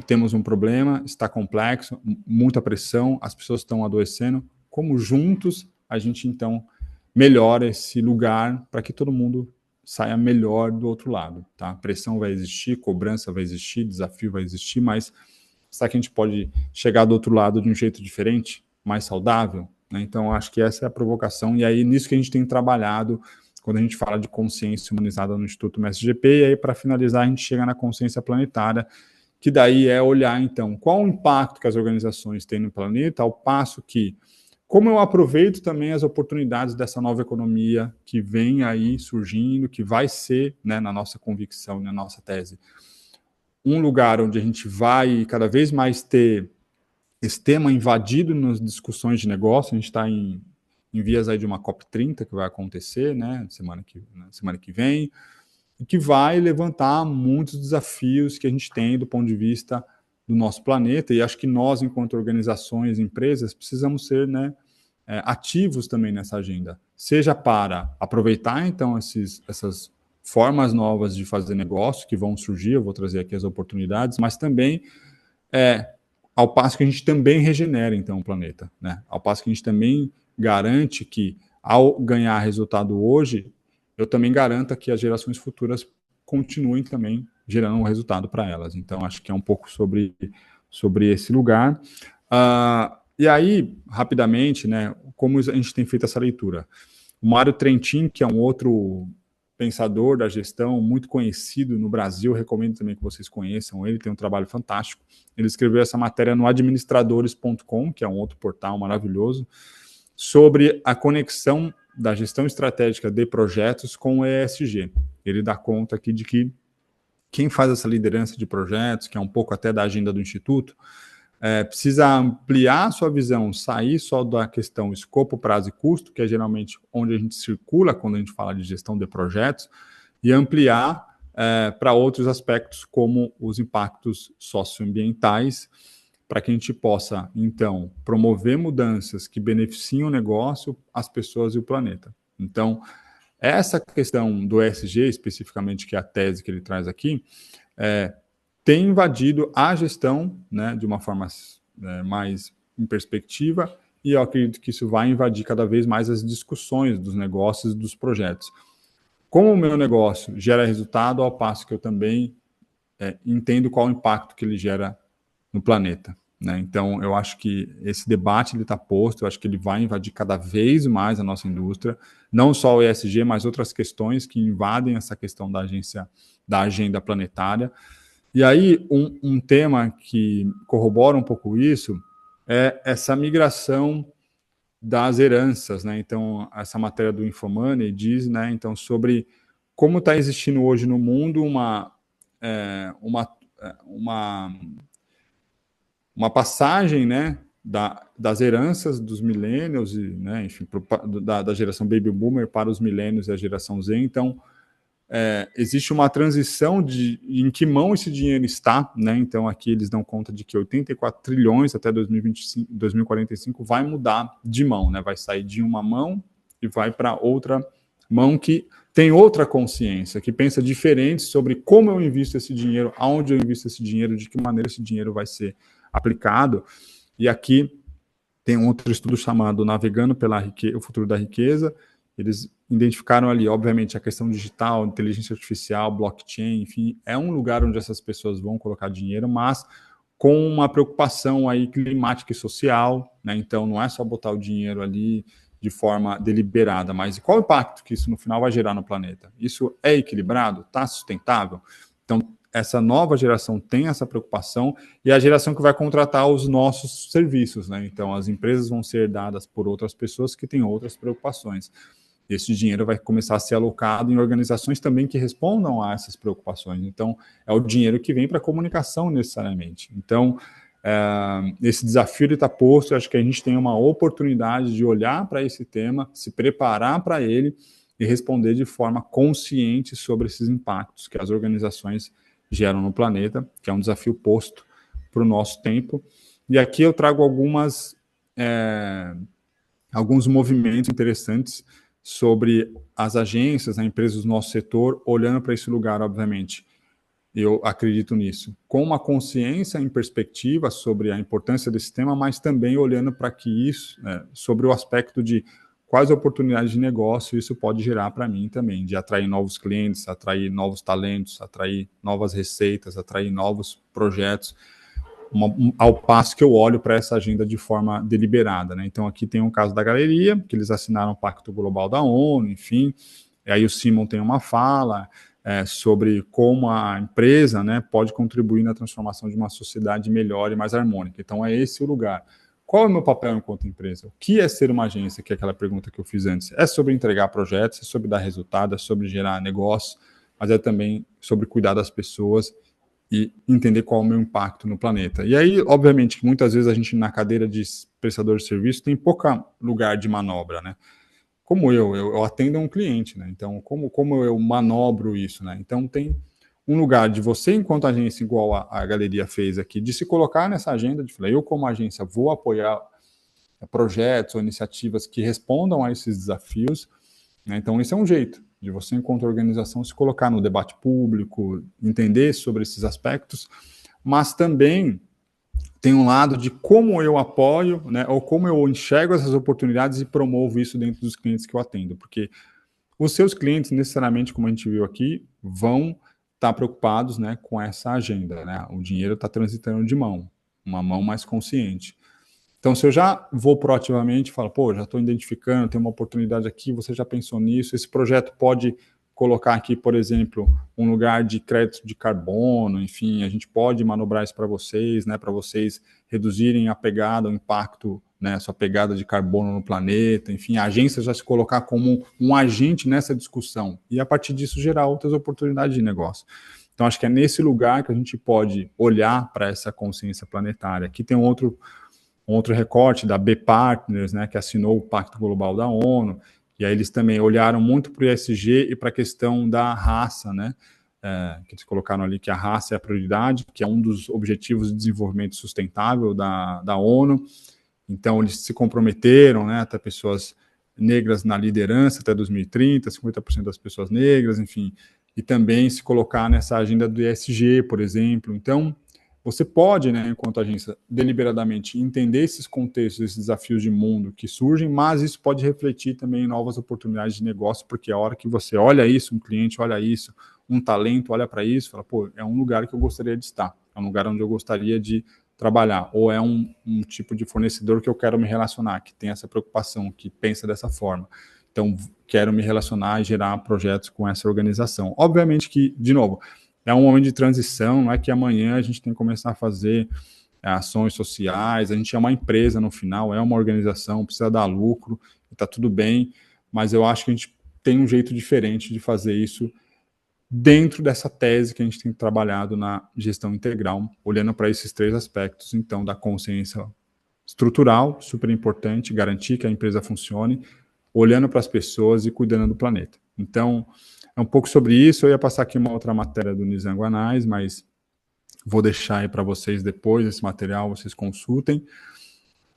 temos um problema, está complexo, muita pressão, as pessoas estão adoecendo, como juntos a gente, então, melhora esse lugar para que todo mundo saia melhor do outro lado, tá? Pressão vai existir, cobrança vai existir, desafio vai existir, mas será que a gente pode chegar do outro lado de um jeito diferente, mais saudável? Né? Então, acho que essa é a provocação, e aí nisso que a gente tem trabalhado quando a gente fala de consciência humanizada no Instituto MSGP, e aí para finalizar a gente chega na consciência planetária, que daí é olhar então qual o impacto que as organizações têm no planeta, ao passo que como eu aproveito também as oportunidades dessa nova economia que vem aí surgindo, que vai ser, né, na nossa convicção, na nossa tese, um lugar onde a gente vai cada vez mais ter esse tema invadido nas discussões de negócio. A gente está em vias aí de uma COP30 que vai acontecer, né, semana que vem, e que vai levantar muitos desafios que a gente tem do ponto de vista do nosso planeta, e acho que nós, enquanto organizações, empresas, precisamos ser, né, ativos também nessa agenda, seja para aproveitar, então, essas formas novas de fazer negócio que vão surgir, eu vou trazer aqui as oportunidades, mas também ao passo que a gente também regenera, então, o planeta, né, ao passo que a gente também garante que, ao ganhar resultado hoje, eu também garanto que as gerações futuras continuem também gerando um resultado para elas. Então, acho que é um pouco sobre esse lugar. E aí, rapidamente, né, como a gente tem feito essa leitura? O Mário Trentin, que é um outro pensador da gestão, muito conhecido no Brasil, recomendo também que vocês conheçam ele, tem um trabalho fantástico. Ele escreveu essa matéria no administradores.com, que é um outro portal maravilhoso, sobre a conexão da gestão estratégica de projetos com o ESG. Ele dá conta aqui de que quem faz essa liderança de projetos, que é um pouco até da agenda do Instituto, precisa ampliar a sua visão, sair só da questão escopo, prazo e custo, que é geralmente onde a gente circula quando a gente fala de gestão de projetos, e ampliar para outros aspectos, como os impactos socioambientais, para que a gente possa, então, promover mudanças que beneficiem o negócio, as pessoas e o planeta. Então, essa questão do ESG, especificamente, que é a tese que ele traz aqui, tem invadido a gestão, né, de uma forma mais em perspectiva, e eu acredito que isso vai invadir cada vez mais as discussões dos negócios e dos projetos. Como o meu negócio gera resultado, ao passo que eu também entendo qual o impacto que ele gera no planeta, né? Então, eu acho que esse debate está posto, eu acho que ele vai invadir cada vez mais a nossa indústria, não só o ESG, mas outras questões que invadem essa questão da agenda planetária. E aí, um tema que corrobora um pouco isso é essa migração das heranças, né? Então, essa matéria do Infomoney diz, né, então, sobre como está existindo hoje no mundo uma passagem, né, das heranças dos millennials, e, né, enfim, da geração Baby Boomer para os millennials e a geração Z. Então, existe uma transição em que mão esse dinheiro está, né? Então, aqui eles dão conta de que 84 trilhões até 2025, 2045 vai mudar de mão, né? Vai sair de uma mão e vai para outra mão que tem outra consciência, que pensa diferente sobre como eu invisto esse dinheiro, aonde eu invisto esse dinheiro, de que maneira esse dinheiro vai ser aplicado. E aqui tem um outro estudo chamado Navegando pela o Futuro da Riqueza. Eles identificaram ali, obviamente, a questão digital, inteligência artificial, blockchain, enfim, é um lugar onde essas pessoas vão colocar dinheiro, mas com uma preocupação aí climática e social, né? Então, não é só botar o dinheiro ali de forma deliberada, mas qual o impacto que isso no final vai gerar no planeta? Isso é equilibrado? Está sustentável? Então, essa nova geração tem essa preocupação e é a geração que vai contratar os nossos serviços, né? Então, as empresas vão ser dadas por outras pessoas que têm outras preocupações. Esse dinheiro vai começar a ser alocado em organizações também que respondam a essas preocupações. Então, é o dinheiro que vem para a comunicação necessariamente. Então, esse desafio está posto. Acho que a gente tem uma oportunidade de olhar para esse tema, se preparar para ele e responder de forma consciente sobre esses impactos que as organizações geram no planeta, que é um desafio posto para o nosso tempo. E aqui eu trago alguns movimentos interessantes sobre as agências, as empresas do nosso setor, olhando para esse lugar, obviamente. Eu acredito nisso. Com uma consciência em perspectiva sobre a importância desse tema, mas também olhando para que isso, sobre o aspecto de quais oportunidades de negócio isso pode gerar para mim também, de atrair novos clientes, atrair novos talentos, atrair novas receitas, atrair novos projetos, ao passo que eu olho para essa agenda de forma deliberada, né? Então, aqui tem um caso da galeria, que eles assinaram o Pacto Global da ONU, enfim, e aí o Simon tem uma fala sobre como a empresa, né, pode contribuir na transformação de uma sociedade melhor e mais harmônica. Então, é esse o lugar. Qual é o meu papel enquanto empresa? O que é ser uma agência, que é aquela pergunta que eu fiz antes? É sobre entregar projetos, é sobre dar resultado, é sobre gerar negócio, mas é também sobre cuidar das pessoas e entender qual é o meu impacto no planeta. E aí, obviamente, que muitas vezes a gente, na cadeira de prestador de serviço, tem pouco lugar de manobra, né? Como eu atendo um cliente, né? Então, como eu manobro isso, né? Então, tem um lugar de você, enquanto agência, igual a galeria fez aqui, de se colocar nessa agenda, de falar, eu como agência vou apoiar projetos ou iniciativas que respondam a esses desafios, né? Então, esse é um jeito de você, enquanto organização, se colocar no debate público, entender sobre esses aspectos, mas também tem um lado de como eu apoio, né, ou como eu enxergo essas oportunidades e promovo isso dentro dos clientes que eu atendo, porque os seus clientes, necessariamente, como a gente viu aqui, vão estar preocupados, né, com essa agenda, né? O dinheiro está transitando de mão, uma mão mais consciente. Então, se eu já vou proativamente, falo, pô, já estou identificando, tem uma oportunidade aqui, você já pensou nisso, esse projeto pode colocar aqui, por exemplo, um lugar de crédito de carbono, enfim, a gente pode manobrar isso para vocês, né, para vocês reduzirem a pegada, o impacto, né, a sua pegada de carbono no planeta, enfim, a agência já se colocar como um agente nessa discussão e, a partir disso, gerar outras oportunidades de negócio. Então, acho que é nesse lugar que a gente pode olhar para essa consciência planetária. Aqui tem um outro recorte da B Partners, né, que assinou o Pacto Global da ONU, e aí eles também olharam muito para o ESG e para a questão da raça, né, que eles colocaram ali que a raça é a prioridade, que é um dos objetivos de desenvolvimento sustentável da ONU. Então, eles se comprometeram, né, até pessoas negras na liderança até 2030, 50% das pessoas negras, enfim, e também se colocar nessa agenda do ESG, por exemplo. Então, você pode, né, enquanto agência, deliberadamente entender esses contextos, esses desafios de mundo que surgem, mas isso pode refletir também em novas oportunidades de negócio, porque a hora que você olha isso, um cliente olha isso, um talento olha para isso, fala, pô, é um lugar que eu gostaria de estar, é um lugar onde eu gostaria de trabalhar, ou é um tipo de fornecedor que eu quero me relacionar, que tem essa preocupação, que pensa dessa forma. Então, quero me relacionar e gerar projetos com essa organização. Obviamente que, de novo, é um momento de transição, não é que amanhã a gente tem que começar a fazer ações sociais, a gente é uma empresa no final, é uma organização, precisa dar lucro, está tudo bem, mas eu acho que a gente tem um jeito diferente de fazer isso dentro dessa tese que a gente tem trabalhado na gestão integral, olhando para esses 3 aspectos, então, da consciência estrutural, super importante, garantir que a empresa funcione, olhando para as pessoas e cuidando do planeta. Então, é um pouco sobre isso. Eu ia passar aqui uma outra matéria do Nizam Guanais, mas vou deixar aí para vocês depois esse material, vocês consultem.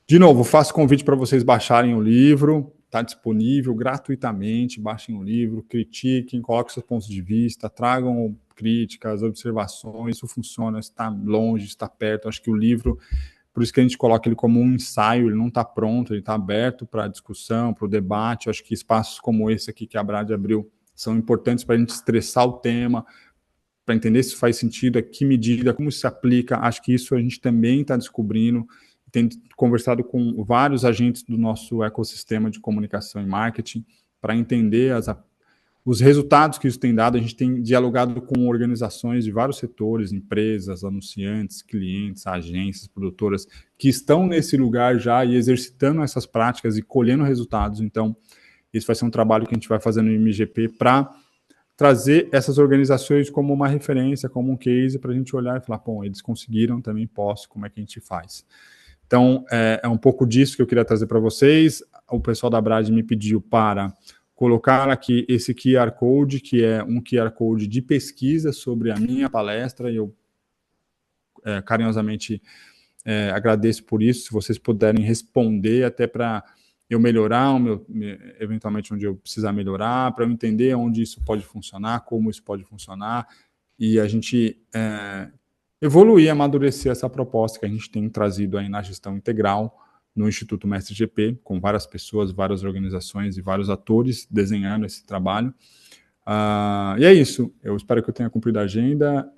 De novo, faço convite para vocês baixarem o livro, está disponível gratuitamente, baixem o livro, critiquem, coloquem seus pontos de vista, tragam críticas, observações, isso funciona, está longe, está perto. Acho que o livro, por isso que a gente coloca ele como um ensaio, ele não está pronto, ele está aberto para a discussão, para o debate. Acho que espaços como esse aqui que a Brad abriu são importantes para a gente estressar o tema, para entender se faz sentido, a que medida, como se aplica. Acho que isso a gente também está descobrindo, tem conversado com vários agentes do nosso ecossistema de comunicação e marketing para entender os resultados que isso tem dado. A gente tem dialogado com organizações de vários setores, empresas, anunciantes, clientes, agências, produtoras, que estão nesse lugar já e exercitando essas práticas e colhendo resultados. Então, esse vai ser um trabalho que a gente vai fazer no MGP para trazer essas organizações como uma referência, como um case, para a gente olhar e falar, bom, eles conseguiram, também posso, como é que a gente faz? Então, é um pouco disso que eu queria trazer para vocês. O pessoal da Brad me pediu para colocar aqui esse QR Code, que é um QR Code de pesquisa sobre a minha palestra, e eu carinhosamente agradeço por isso, se vocês puderem responder, até para eu melhorar, eventualmente onde eu precisar melhorar, para eu entender onde isso pode funcionar, como isso pode funcionar, e a gente evoluir, amadurecer essa proposta que a gente tem trazido aí na gestão integral no Instituto Mestre GP, com várias pessoas, várias organizações e vários atores desenhando esse trabalho. E é isso, eu espero que eu tenha cumprido a agenda,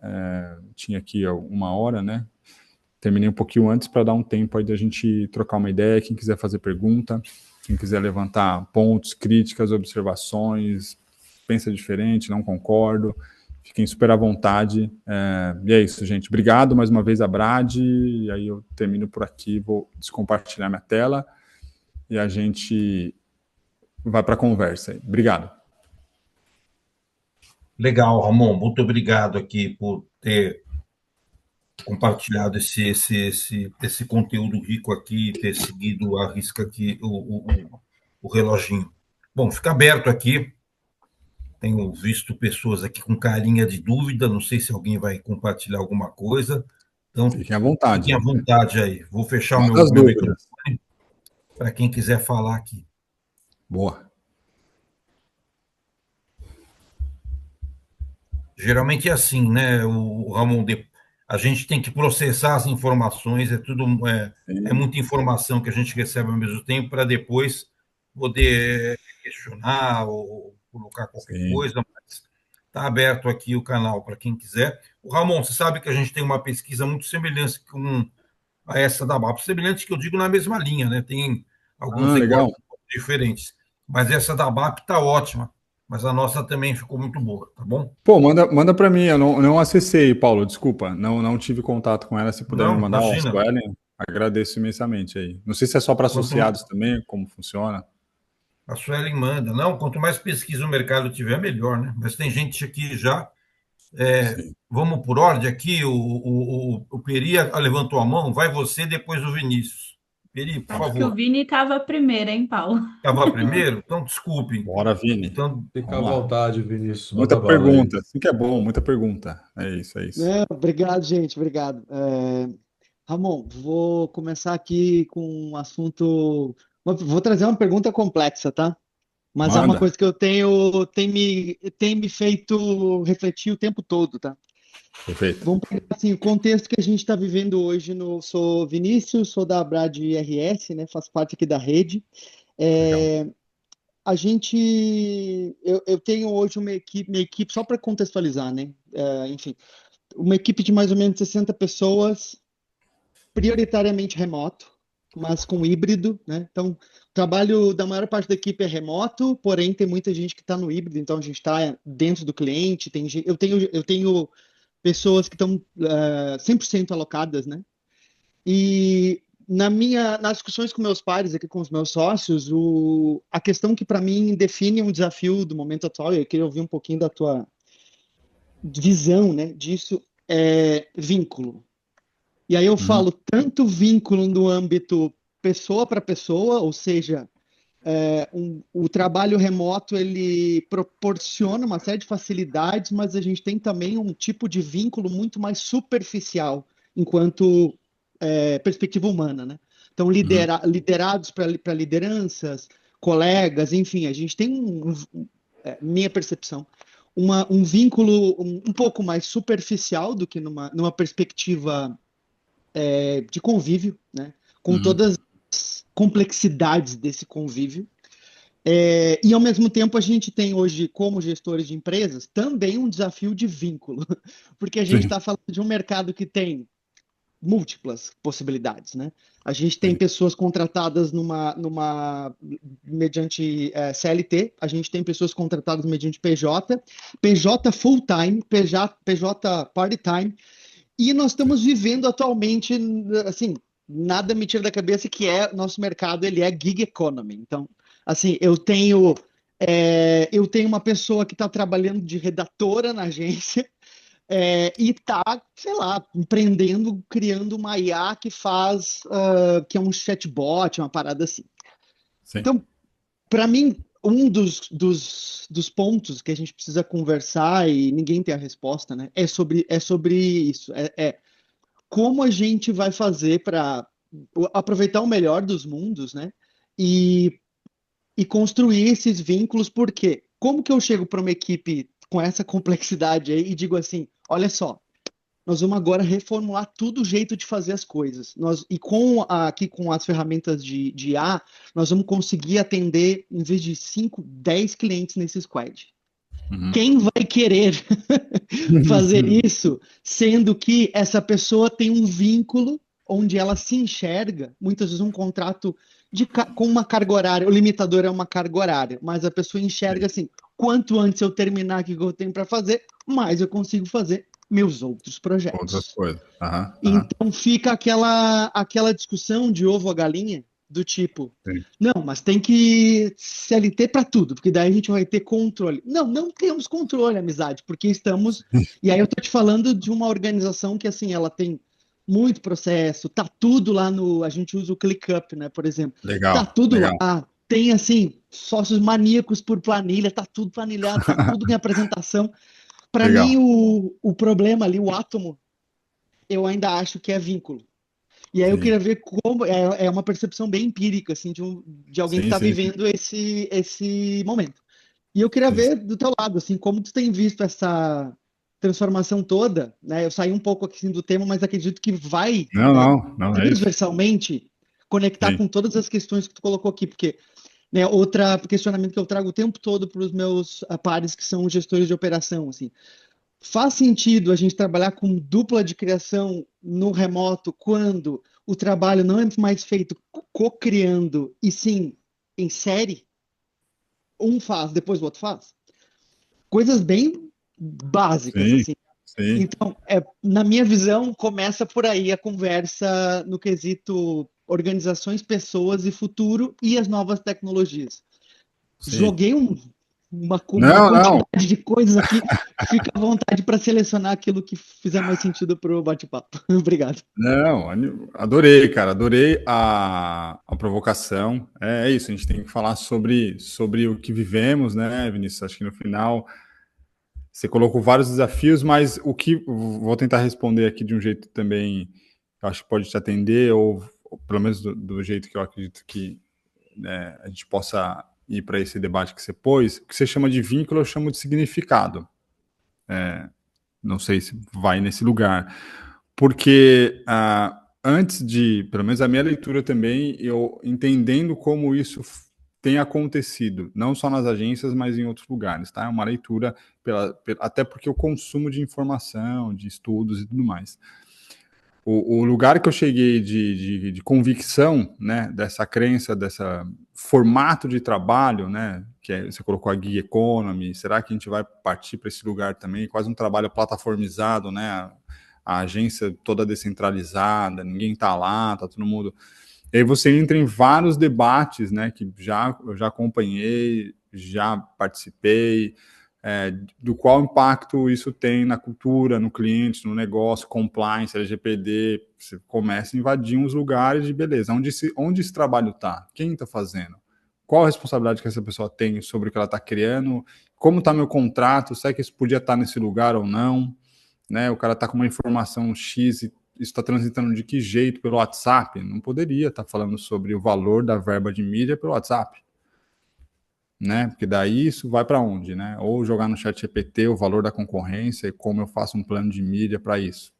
tinha aqui 1 hora, né? Terminei um pouquinho antes para dar um tempo aí da gente trocar uma ideia, quem quiser fazer pergunta, quem quiser levantar pontos, críticas, observações, pensa diferente, não concordo, fiquem super à vontade. E é isso, gente. Obrigado mais uma vez a Brad, e aí eu termino por aqui, vou descompartilhar minha tela e a gente vai para a conversa aí. Obrigado. Legal, Ramon, muito obrigado aqui por ter compartilhado esse conteúdo rico aqui, ter seguido a risca aqui o reloginho. Bom, fica aberto aqui. Tenho visto pessoas aqui com carinha de dúvida, não sei se alguém vai compartilhar alguma coisa. Então, Fiquem à vontade. fiquem à vontade aí. Vou fechar o Manda as meu dúvidas microfone para quem quiser falar aqui. Boa. Geralmente é assim, né, o Ramon? A gente tem que processar as informações, é muita informação que a gente recebe ao mesmo tempo para depois poder questionar ou colocar qualquer Sim. coisa, mas está aberto aqui o canal para quem quiser. O Ramon, você sabe que a gente tem uma pesquisa muito semelhante com a essa da BAP, semelhante que eu digo na mesma linha, né? Tem alguns Legal. recortes diferentes, mas essa da BAP está ótima. Mas a nossa também ficou muito boa, tá bom? Pô, manda para mim, eu não acessei, Paulo, desculpa, não tive contato com ela, se puder me Não, mandar, imagina. Suelen, agradeço imensamente aí. Não sei se é só para associados também, como funciona. A Suelen manda. Não, quanto mais pesquisa o mercado tiver, melhor, né? Mas tem gente aqui já. Vamos por ordem aqui. O Peri levantou a mão. Vai você, depois o Vinícius. Peri, por Acho que o favor. Vini estava primeiro, hein, Paulo? Estava primeiro? Então, desculpe. Bora, Vini. Então, Fica à vontade, Vinícius. Muita Manda bala aí. pergunta, assim que é bom, muita pergunta. É isso. Obrigado, gente, obrigado. Ramon, vou começar aqui com um assunto. Vou trazer uma pergunta complexa, tá? Mas é uma Manda. coisa que tem me feito refletir o tempo todo, tá? Perfeito. Vamos pegar assim, o contexto que a gente está vivendo hoje. Sou Vinícius, sou da Brad RS, né? Faço parte aqui da rede. Eu tenho hoje minha equipe só para contextualizar, né? Enfim, uma equipe de mais ou menos 60 pessoas, prioritariamente remoto, mas com híbrido, né? Então, o trabalho da maior parte da equipe é remoto, porém tem muita gente que está no híbrido, então a gente está dentro do cliente. Eu tenho pessoas que estão 100% alocadas, né? E nas discussões com meus pares aqui, com os meus sócios, a questão que para mim define um desafio do momento atual, e eu queria ouvir um pouquinho da tua visão, né, disso, é vínculo. E aí eu falo tanto vínculo no âmbito pessoa para pessoa, ou seja, o trabalho remoto ele proporciona uma série de facilidades, mas a gente tem também um tipo de vínculo muito mais superficial enquanto perspectiva humana, né? Então, liderados para lideranças, colegas, enfim, a gente tem minha percepção, um vínculo um pouco mais superficial do que numa perspectiva de convívio, né? Com todas as complexidades desse convívio. E ao mesmo tempo a gente tem hoje, como gestores de empresas, também um desafio de vínculo, porque a gente está falando de um mercado que tem múltiplas possibilidades, né? A gente tem pessoas contratadas mediante CLT, a gente tem pessoas contratadas mediante PJ, PJ full-time, PJ part-time, e nós estamos vivendo atualmente, assim, nada me tira da cabeça que nosso mercado, ele é gig economy. Então, assim, eu tenho uma pessoa que está trabalhando de redatora na agência, e está, sei lá, empreendendo, criando uma IA que que é um chatbot, uma parada assim. Sim. Então, para mim, um dos pontos que a gente precisa conversar e ninguém tem a resposta, né? É sobre isso. Como a gente vai fazer para aproveitar o melhor dos mundos, né? E construir esses vínculos, porque como que eu chego para uma equipe com essa complexidade aí e digo assim, olha só, nós vamos agora reformular tudo o jeito de fazer as coisas. Aqui com as ferramentas de IA, nós vamos conseguir atender, em vez de 5, 10 clientes nesse squad. Quem vai querer fazer isso, sendo que essa pessoa tem um vínculo onde ela se enxerga, muitas vezes um contrato com uma carga horária, o limitador é uma carga horária, mas a pessoa enxerga assim, quanto antes eu terminar o que eu tenho para fazer, mais eu consigo fazer meus outros projetos. Outras coisas. Então fica aquela discussão de ovo a galinha, do tipo, não, mas tem que CLT para tudo, porque daí a gente vai ter controle. Não temos controle, amizade, porque estamos... E aí eu tô te falando de uma organização que, assim, ela tem muito processo, tá tudo lá a gente usa o ClickUp, né, por exemplo. Legal. Tá tudo lá. Tem, assim, sócios maníacos por planilha, tá tudo planilhado, tá tudo em apresentação. Para mim, o problema ali, o átomo, eu ainda acho que é vínculo. E aí eu queria ver como é uma percepção bem empírica, assim, de alguém que está vivendo esse momento. E eu queria ver do teu lado, assim, como tu tem visto essa transformação toda, né? Eu saí um pouco assim do tema, mas acredito que vai Não, é isso. transversalmente conectar com todas as questões que tu colocou aqui, porque outro questionamento que eu trago o tempo todo para os meus pares que são gestores de operação, assim. Faz sentido a gente trabalhar com dupla de criação no remoto quando o trabalho não é mais feito co-criando e sim em série? Um faz, depois o outro faz? Coisas bem básicas, assim. Então, na minha visão, começa por aí a conversa no quesito organizações, pessoas e futuro e as novas tecnologias. Joguei uma quantidade de coisas aqui. Fica à vontade para selecionar aquilo que fizer mais sentido para o bate-papo. Obrigado. Não, adorei, cara. Adorei a provocação. É isso, a gente tem que falar sobre o que vivemos, né, Vinícius? Acho que no final você colocou vários desafios, mas vou tentar responder aqui de um jeito também que eu acho que pode te atender, ou pelo menos do jeito que eu acredito que a gente possa ir para esse debate que você pôs. O que você chama de vínculo, eu chamo de significado. Não sei se vai nesse lugar. Porque antes pelo menos a minha leitura também, eu entendendo como isso tem acontecido, não só nas agências, mas em outros lugares, tá? É uma leitura, até porque o consumo de informação, de estudos e tudo mais. O lugar que eu cheguei de convicção, né, dessa crença, formato de trabalho, né, você colocou a gig economy, será que a gente vai partir para esse lugar também, quase um trabalho plataformizado, né, a agência toda descentralizada, ninguém está lá, está todo mundo... E aí você entra em vários debates, né, que eu já acompanhei, já participei, do qual impacto isso tem na cultura, no cliente, no negócio, compliance, LGPD, você começa a invadir uns lugares de beleza, onde esse trabalho está, quem está fazendo, qual a responsabilidade que essa pessoa tem sobre o que ela está criando, como está meu contrato, será que isso podia estar nesse lugar ou não, né? O cara está com uma informação X e isso está transitando de que jeito pelo WhatsApp? Não poderia estar falando sobre o valor da verba de mídia pelo WhatsApp, né? Porque daí isso vai para onde, né? Ou jogar no chat GPT o valor da concorrência e como eu faço um plano de mídia para isso.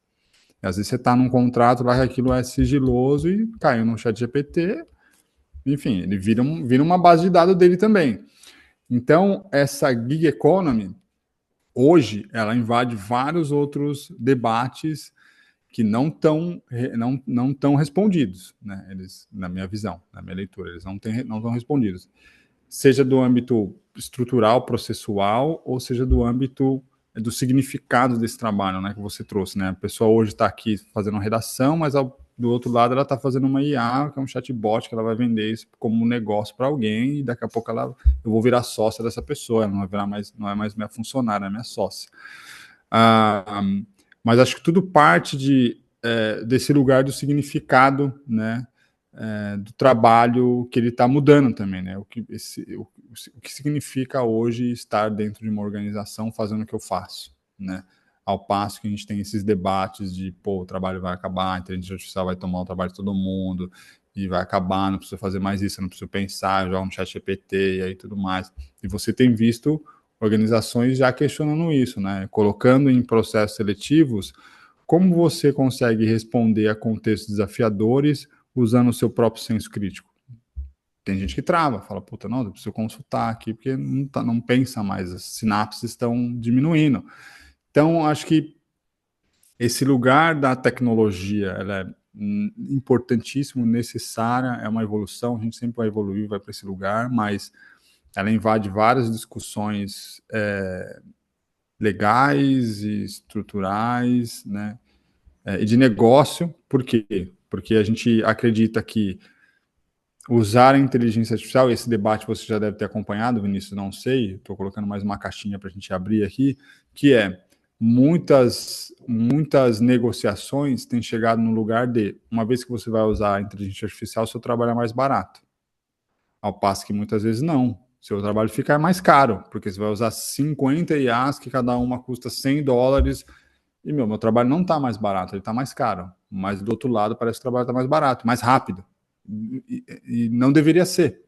E às vezes você está num contrato lá que aquilo é sigiloso e caiu no chat GPT, enfim, ele vira uma base de dados dele também. Então, essa gig economy, hoje, ela invade vários outros debates que não estão respondidos, né? Eles, na minha visão, na minha leitura, eles não estão respondidos. Seja do âmbito estrutural, processual, ou seja do âmbito do significado desse trabalho, né, que você trouxe, né? A pessoa hoje está aqui fazendo uma redação, mas do outro lado ela está fazendo uma IA, que é um chatbot, que ela vai vender isso como um negócio para alguém, e daqui a pouco eu vou virar sócia dessa pessoa, ela não é mais minha funcionária, é minha sócia. Mas acho que tudo parte desse lugar do significado, né, do trabalho que ele está mudando também, né? O que significa hoje estar dentro de uma organização fazendo o que eu faço, né? Ao passo que a gente tem esses debates de, pô, o trabalho vai acabar, a inteligência artificial vai tomar o trabalho de todo mundo e vai acabar, não preciso fazer mais isso, não preciso pensar, jogar um chat GPT e aí tudo mais. E você tem visto organizações já questionando isso, né? Colocando em processos seletivos como você consegue responder a contextos desafiadores usando o seu próprio senso crítico. Tem gente que trava, fala, puta, não, eu preciso consultar aqui, porque não pensa mais, as sinapses estão diminuindo. Então, acho que esse lugar da tecnologia, ela é importantíssimo, necessária, é uma evolução, a gente sempre vai evoluir, vai para esse lugar, mas ela invade várias discussões legais e estruturais, né, e de negócio. Por quê? Porque a gente acredita que usar a inteligência artificial, esse debate você já deve ter acompanhado, Vinícius, não sei, estou colocando mais uma caixinha para a gente abrir aqui, que é muitas negociações têm chegado no lugar de, uma vez que você vai usar a inteligência artificial, seu trabalho é mais barato. Ao passo que muitas vezes não. Seu trabalho fica mais caro, porque você vai usar 50 IAs, que cada uma custa $100, e meu trabalho não está mais barato, ele está mais caro. Mas do outro lado parece que o trabalho está mais barato, mais rápido. E não deveria ser,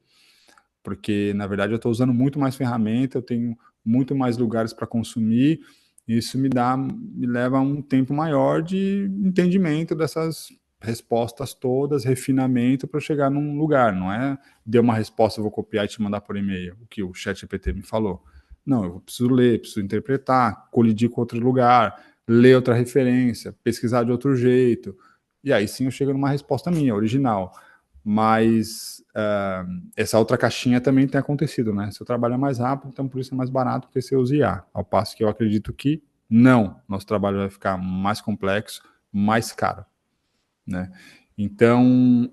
porque na verdade eu estou usando muito mais ferramenta, eu tenho muito mais lugares para consumir, e isso me leva a um tempo maior de entendimento dessas respostas todas, refinamento para chegar num lugar. Não é deu uma resposta, eu vou copiar e te mandar por e-mail, o que o ChatGPT me falou. Não, eu preciso ler, preciso interpretar, colidir com outro lugar, ler outra referência, pesquisar de outro jeito, e aí sim eu chego numa resposta minha, original. Mas essa outra caixinha também tem acontecido, né? Seu trabalho é mais rápido, então por isso é mais barato, porque você usa IA. Ao passo que eu acredito que não, nosso trabalho vai ficar mais complexo, mais caro, né? Então,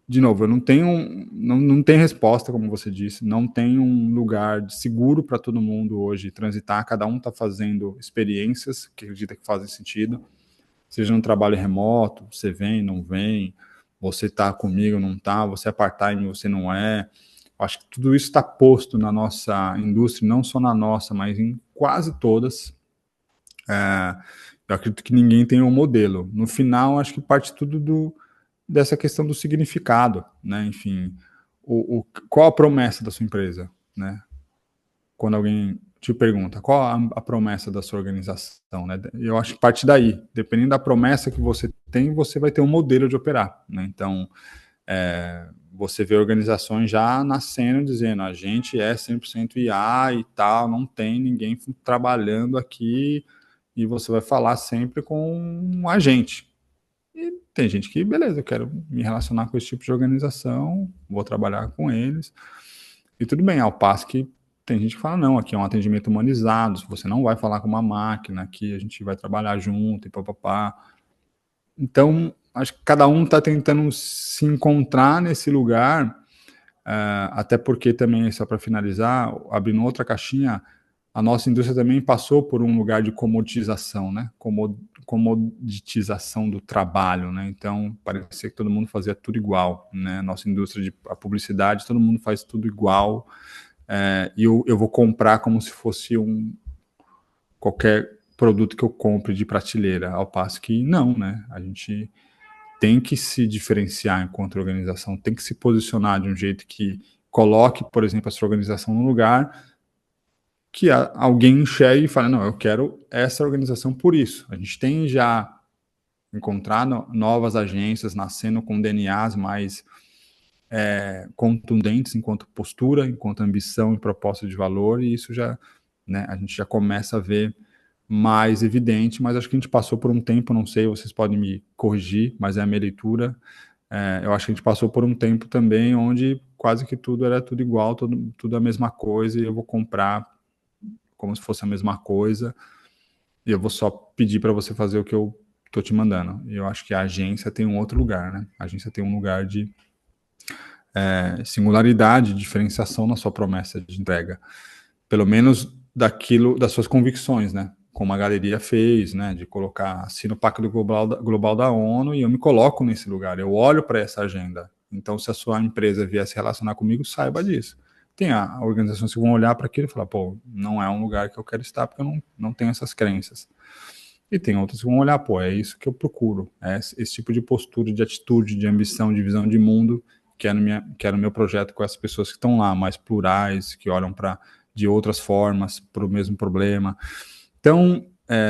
de novo, eu não tenho resposta, como você disse, não tem um lugar seguro para todo mundo hoje transitar, cada um está fazendo experiências que acredita que fazem sentido, seja no trabalho remoto, você vem, não vem, você está comigo, não está, você é part-time, você não é. Acho que tudo isso está posto na nossa indústria, não só na nossa, mas em quase todas. Eu acredito que ninguém tem um modelo. No final, acho que parte tudo dessa questão do significado, né? Enfim, qual a promessa da sua empresa, né? Quando alguém te pergunta qual a promessa da sua organização, né? Eu acho que parte daí. Dependendo da promessa que você tem, você vai ter um modelo de operar, né? Então, você vê organizações já nascendo dizendo a gente é 100% IA e tal, não tem ninguém trabalhando aqui e você vai falar sempre com um agente. E Tem gente que, beleza, eu quero me relacionar com esse tipo de organização, vou trabalhar com eles, e tudo bem, ao passo que tem gente que fala, não, aqui é um atendimento humanizado, você não vai falar com uma máquina, aqui a gente vai trabalhar junto e papapá. Então, acho que cada um está tentando se encontrar nesse lugar, até porque também, só para finalizar, abrindo outra caixinha, a nossa indústria também passou por um lugar de comoditização, né? Comoditização do trabalho, né? Então, parecia que todo mundo fazia tudo igual, né? Nossa indústria de a publicidade, todo mundo faz tudo igual, e eu vou comprar como se fosse qualquer produto que eu compre de prateleira, ao passo que não, né? A gente tem que se diferenciar enquanto organização, tem que se posicionar de um jeito que coloque, por exemplo, a sua organização no lugar que alguém enxergue e fale, não, eu quero essa organização por isso. A gente tem já encontrado novas agências nascendo com DNAs mais contundentes enquanto postura, enquanto ambição e proposta de valor, e isso já, né, a gente já começa a ver mais evidente, mas acho que a gente passou por um tempo, não sei, vocês podem me corrigir, mas é a minha leitura, eu acho que a gente passou por um tempo também onde quase que tudo era tudo igual, tudo a mesma coisa, e eu vou comprar como se fosse a mesma coisa, e eu vou só pedir para você fazer o que eu tô te mandando. E eu acho que a agência tem um outro lugar, né? A agência tem um lugar de singularidade, diferenciação na sua promessa de entrega. Pelo menos das suas convicções, né? Como a galeria fez, né? De colocar, assino o Pacto Global da ONU e eu me coloco nesse lugar, eu olho para essa agenda. Então, se a sua empresa vier se relacionar comigo, saiba disso. Tem organizações que vão olhar para aquilo e falar, pô, não é um lugar que eu quero estar porque eu não tenho essas crenças. E tem outras que vão olhar, pô, é isso que eu procuro, é esse tipo de postura, de atitude, de ambição, de visão de mundo que é no meu projeto com essas pessoas que estão lá, mais plurais, que olham de outras formas para o mesmo problema. Então,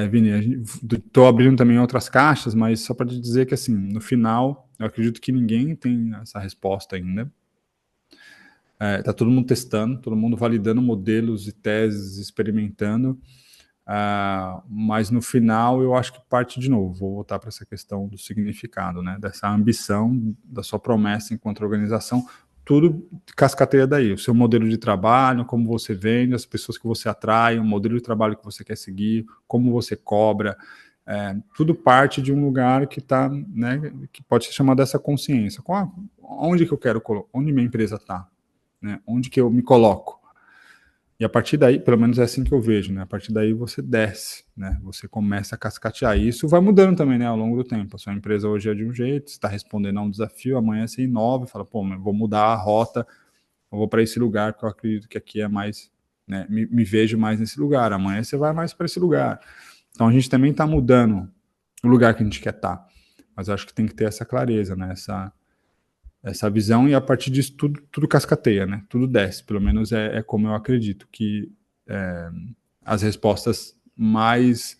Vini, estou abrindo também outras caixas, mas só para te dizer que, assim, no final, eu acredito que ninguém tem essa resposta ainda. Tá todo mundo testando, todo mundo validando modelos e teses, experimentando, mas no final eu acho que parte de novo, vou voltar para essa questão do significado, né, dessa ambição, da sua promessa enquanto organização, tudo cascateia daí, o seu modelo de trabalho, como você vende, as pessoas que você atrai, o modelo de trabalho que você quer seguir, como você cobra, tudo parte de um lugar que tá, né, que pode ser chamado dessa consciência, onde que eu quero, onde minha empresa está, né? Onde que eu me coloco? E a partir daí, pelo menos é assim que eu vejo, né? A partir daí você desce, né? Você começa a cascatear. E isso vai mudando também, né? Ao longo do tempo. A sua empresa hoje é de um jeito, você está respondendo a um desafio, amanhã você inova e fala, pô, eu vou mudar a rota, eu vou para esse lugar, porque eu acredito que aqui é mais, né? Me vejo mais nesse lugar. Amanhã você vai mais para esse lugar. Então a gente também está mudando o lugar que a gente quer estar. Mas eu acho que tem que ter essa clareza, né? Essa visão, e a partir disso tudo cascateia, né? Tudo desce, pelo menos é como eu acredito que as respostas mais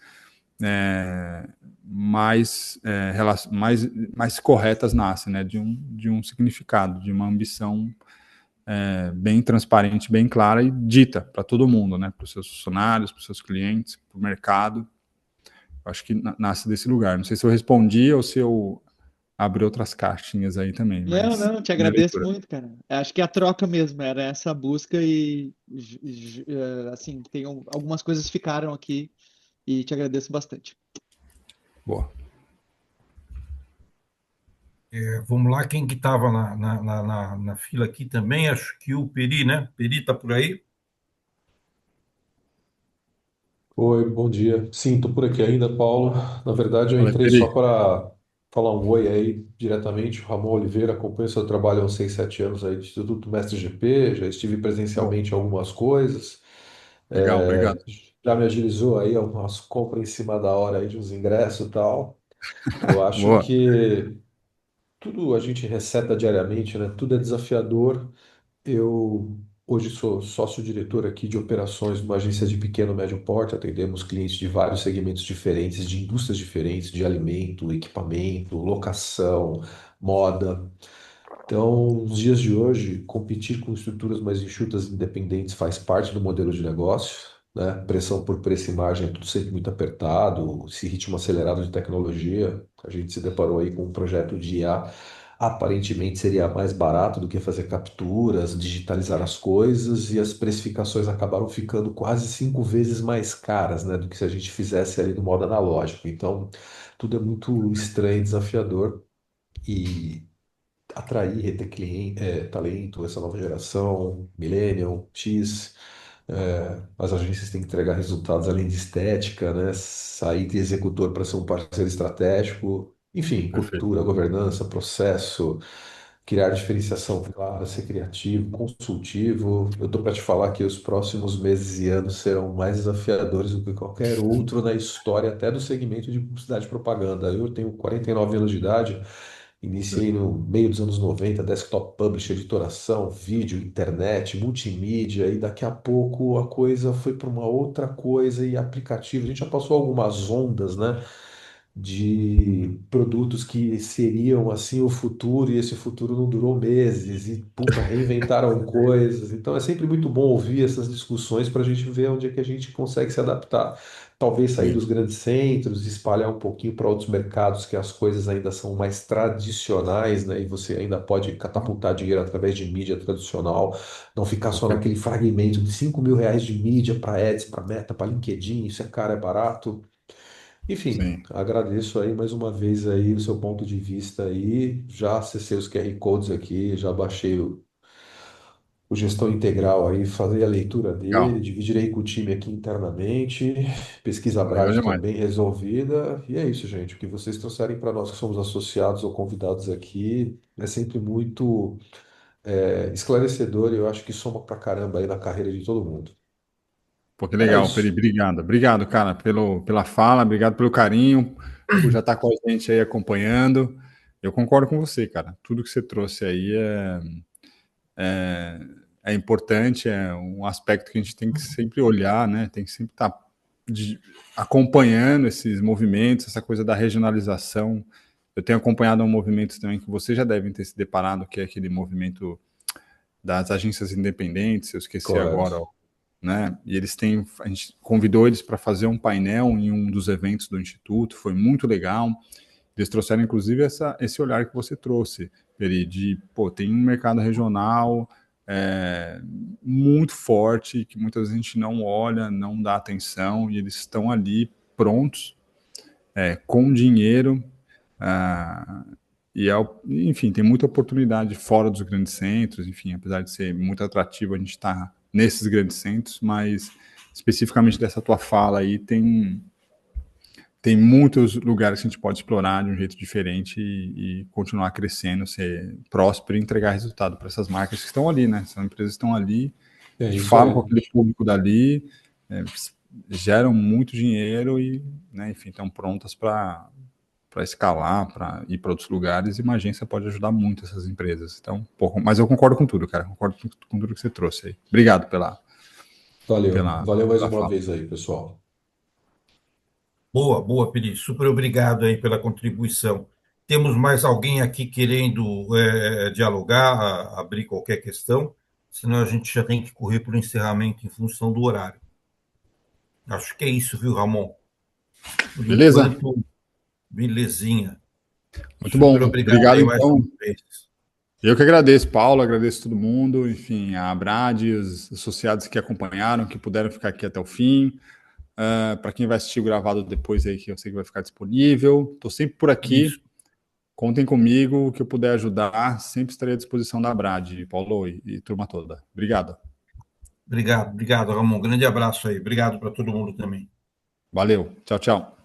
corretas nascem, né? De um significado, de uma ambição bem transparente, bem clara e dita para todo mundo, né? Para os seus funcionários, para os seus clientes, para o mercado. Eu acho que nasce desse lugar. Não sei se eu respondi ou se eu abri outras caixinhas aí também, Não, mas não, te minha agradeço leitura. muito, cara. Acho que a troca mesmo era essa busca e, assim, algumas coisas ficaram aqui e te agradeço bastante. Boa. Vamos lá, quem que estava na fila aqui também? Acho que o Peri, né? Peri está por aí? Oi, bom dia. Sim, estou por aqui ainda, Paulo. Na verdade, eu Fala, entrei só Peri. para falar um oi aí diretamente. Ramon Oliveira, acompanho seu trabalho há uns 6, 7 anos aí do Instituto Mestre GP, já estive Boa. presencialmente em algumas coisas. Legal, obrigado. Já me agilizou aí umas compras em cima da hora aí de uns ingressos e tal. Eu acho Boa. que tudo a gente receta diariamente, né? Tudo é desafiador. Eu hoje sou sócio-diretor aqui de operações de uma agência de pequeno e médio porte. Atendemos clientes de vários segmentos diferentes, de indústrias diferentes, de alimento, equipamento, locação, moda. Então, nos dias de hoje, competir com estruturas mais enxutas e independentes faz parte do modelo de negócio. né? Pressão por preço e margem, tudo sempre muito apertado, esse ritmo acelerado de tecnologia. A gente se deparou aí com um projeto de IA, aparentemente seria mais barato do que fazer capturas, digitalizar as coisas, e as precificações acabaram ficando quase 5 vezes mais caras, né, do que se a gente fizesse ali no modo analógico. Então, tudo é muito estranho e desafiador. E atrair, reter cliente, talento, essa nova geração, Millennial, X. As agências têm que entregar resultados além de estética, né? Sair de executor para ser um parceiro estratégico. Enfim, Perfeito. cultura, governança, processo, criar diferenciação clara, ser criativo, consultivo. Eu estou para te falar que os próximos meses e anos serão mais desafiadores do que qualquer outro na história, até do segmento de publicidade e propaganda. Eu tenho 49 anos de idade. Iniciei no meio dos anos 90, desktop publisher, editoração, vídeo, internet, multimídia, e daqui a pouco a coisa foi para uma outra coisa e aplicativo. A gente já passou algumas ondas, né, de produtos que seriam assim o futuro, e esse futuro não durou meses, e puta, reinventaram coisas. Então é sempre muito bom ouvir essas discussões para a gente ver onde é que a gente consegue se adaptar. Talvez sair Sim. dos grandes centros, espalhar um pouquinho para outros mercados que as coisas ainda são mais tradicionais, né? E você ainda pode catapultar dinheiro através de mídia tradicional, não ficar só naquele fragmento de R$ 5.000 de mídia para Ads, para Meta, para LinkedIn, isso é caro, é barato. Enfim, Sim. agradeço aí mais uma vez aí o seu ponto de vista aí. Já acessei os QR Codes aqui, já baixei o Gestão Integral aí, falei a leitura dele, Legal. dividirei com o time aqui internamente. Pesquisa Legal Brad demais. também resolvida. E é isso, gente. O que vocês trouxerem para nós que somos associados ou convidados aqui é sempre muito esclarecedor, e eu acho que soma pra caramba aí na carreira de todo mundo. Pô, que Era legal, Peri. isso. Obrigado. Obrigado, cara, pela fala, obrigado pelo carinho, por já estar com a gente aí acompanhando. Eu concordo com você, cara. Tudo que você trouxe aí é, é importante, é um aspecto que a gente tem que sempre olhar, né? Tem que sempre estar acompanhando esses movimentos, essa coisa da regionalização. Eu tenho acompanhado um movimento também que vocês já devem ter se deparado, que é aquele movimento das agências independentes, eu esqueci agora, Correto. né? E eles têm, a gente convidou eles para fazer um painel em um dos eventos do Instituto, foi muito legal. Eles trouxeram, inclusive, esse olhar que você trouxe, Peri, de, pô, tem um mercado regional muito forte, que muitas vezes a gente não olha, não dá atenção, e eles estão ali prontos, com dinheiro, ah, enfim, tem muita oportunidade fora dos grandes centros, enfim, apesar de ser muito atrativo a gente estar nesses grandes centros, mas especificamente dessa tua fala aí, tem muitos lugares que a gente pode explorar de um jeito diferente e continuar crescendo, ser próspero e entregar resultado para essas marcas que estão ali, né? Essas empresas estão ali, É que isso falam aí. com aquele público dali, geram muito dinheiro e, né, enfim, estão prontas para escalar, para ir para outros lugares, e uma agência pode ajudar muito essas empresas. Então, pô, mas eu concordo com tudo, cara, concordo com tudo que você trouxe aí. Obrigado Valeu. pela, Valeu mais pela uma fala. vez aí, pessoal. Boa, boa, Peri. Super obrigado aí pela contribuição. Temos mais alguém aqui querendo dialogar, abrir qualquer questão? Senão a gente já tem que correr para o encerramento em função do horário. Acho que é isso, viu, Ramon? Por Beleza? enquanto, belezinha. Muito bom. Super obrigado Obrigado, aí mais então. uma vez. Eu que agradeço, Paulo, agradeço todo mundo, enfim, a Brad, os associados que acompanharam, que puderam ficar aqui até o fim. Para quem vai assistir o gravado depois aí, que eu sei que vai ficar disponível. Estou sempre por Isso. aqui. Contem comigo, o que eu puder ajudar, sempre estarei à disposição da Brad, Paulo e turma toda. Obrigado. Obrigado, obrigado, Ramon. Grande abraço aí. Obrigado para todo mundo também. Valeu. Tchau, tchau.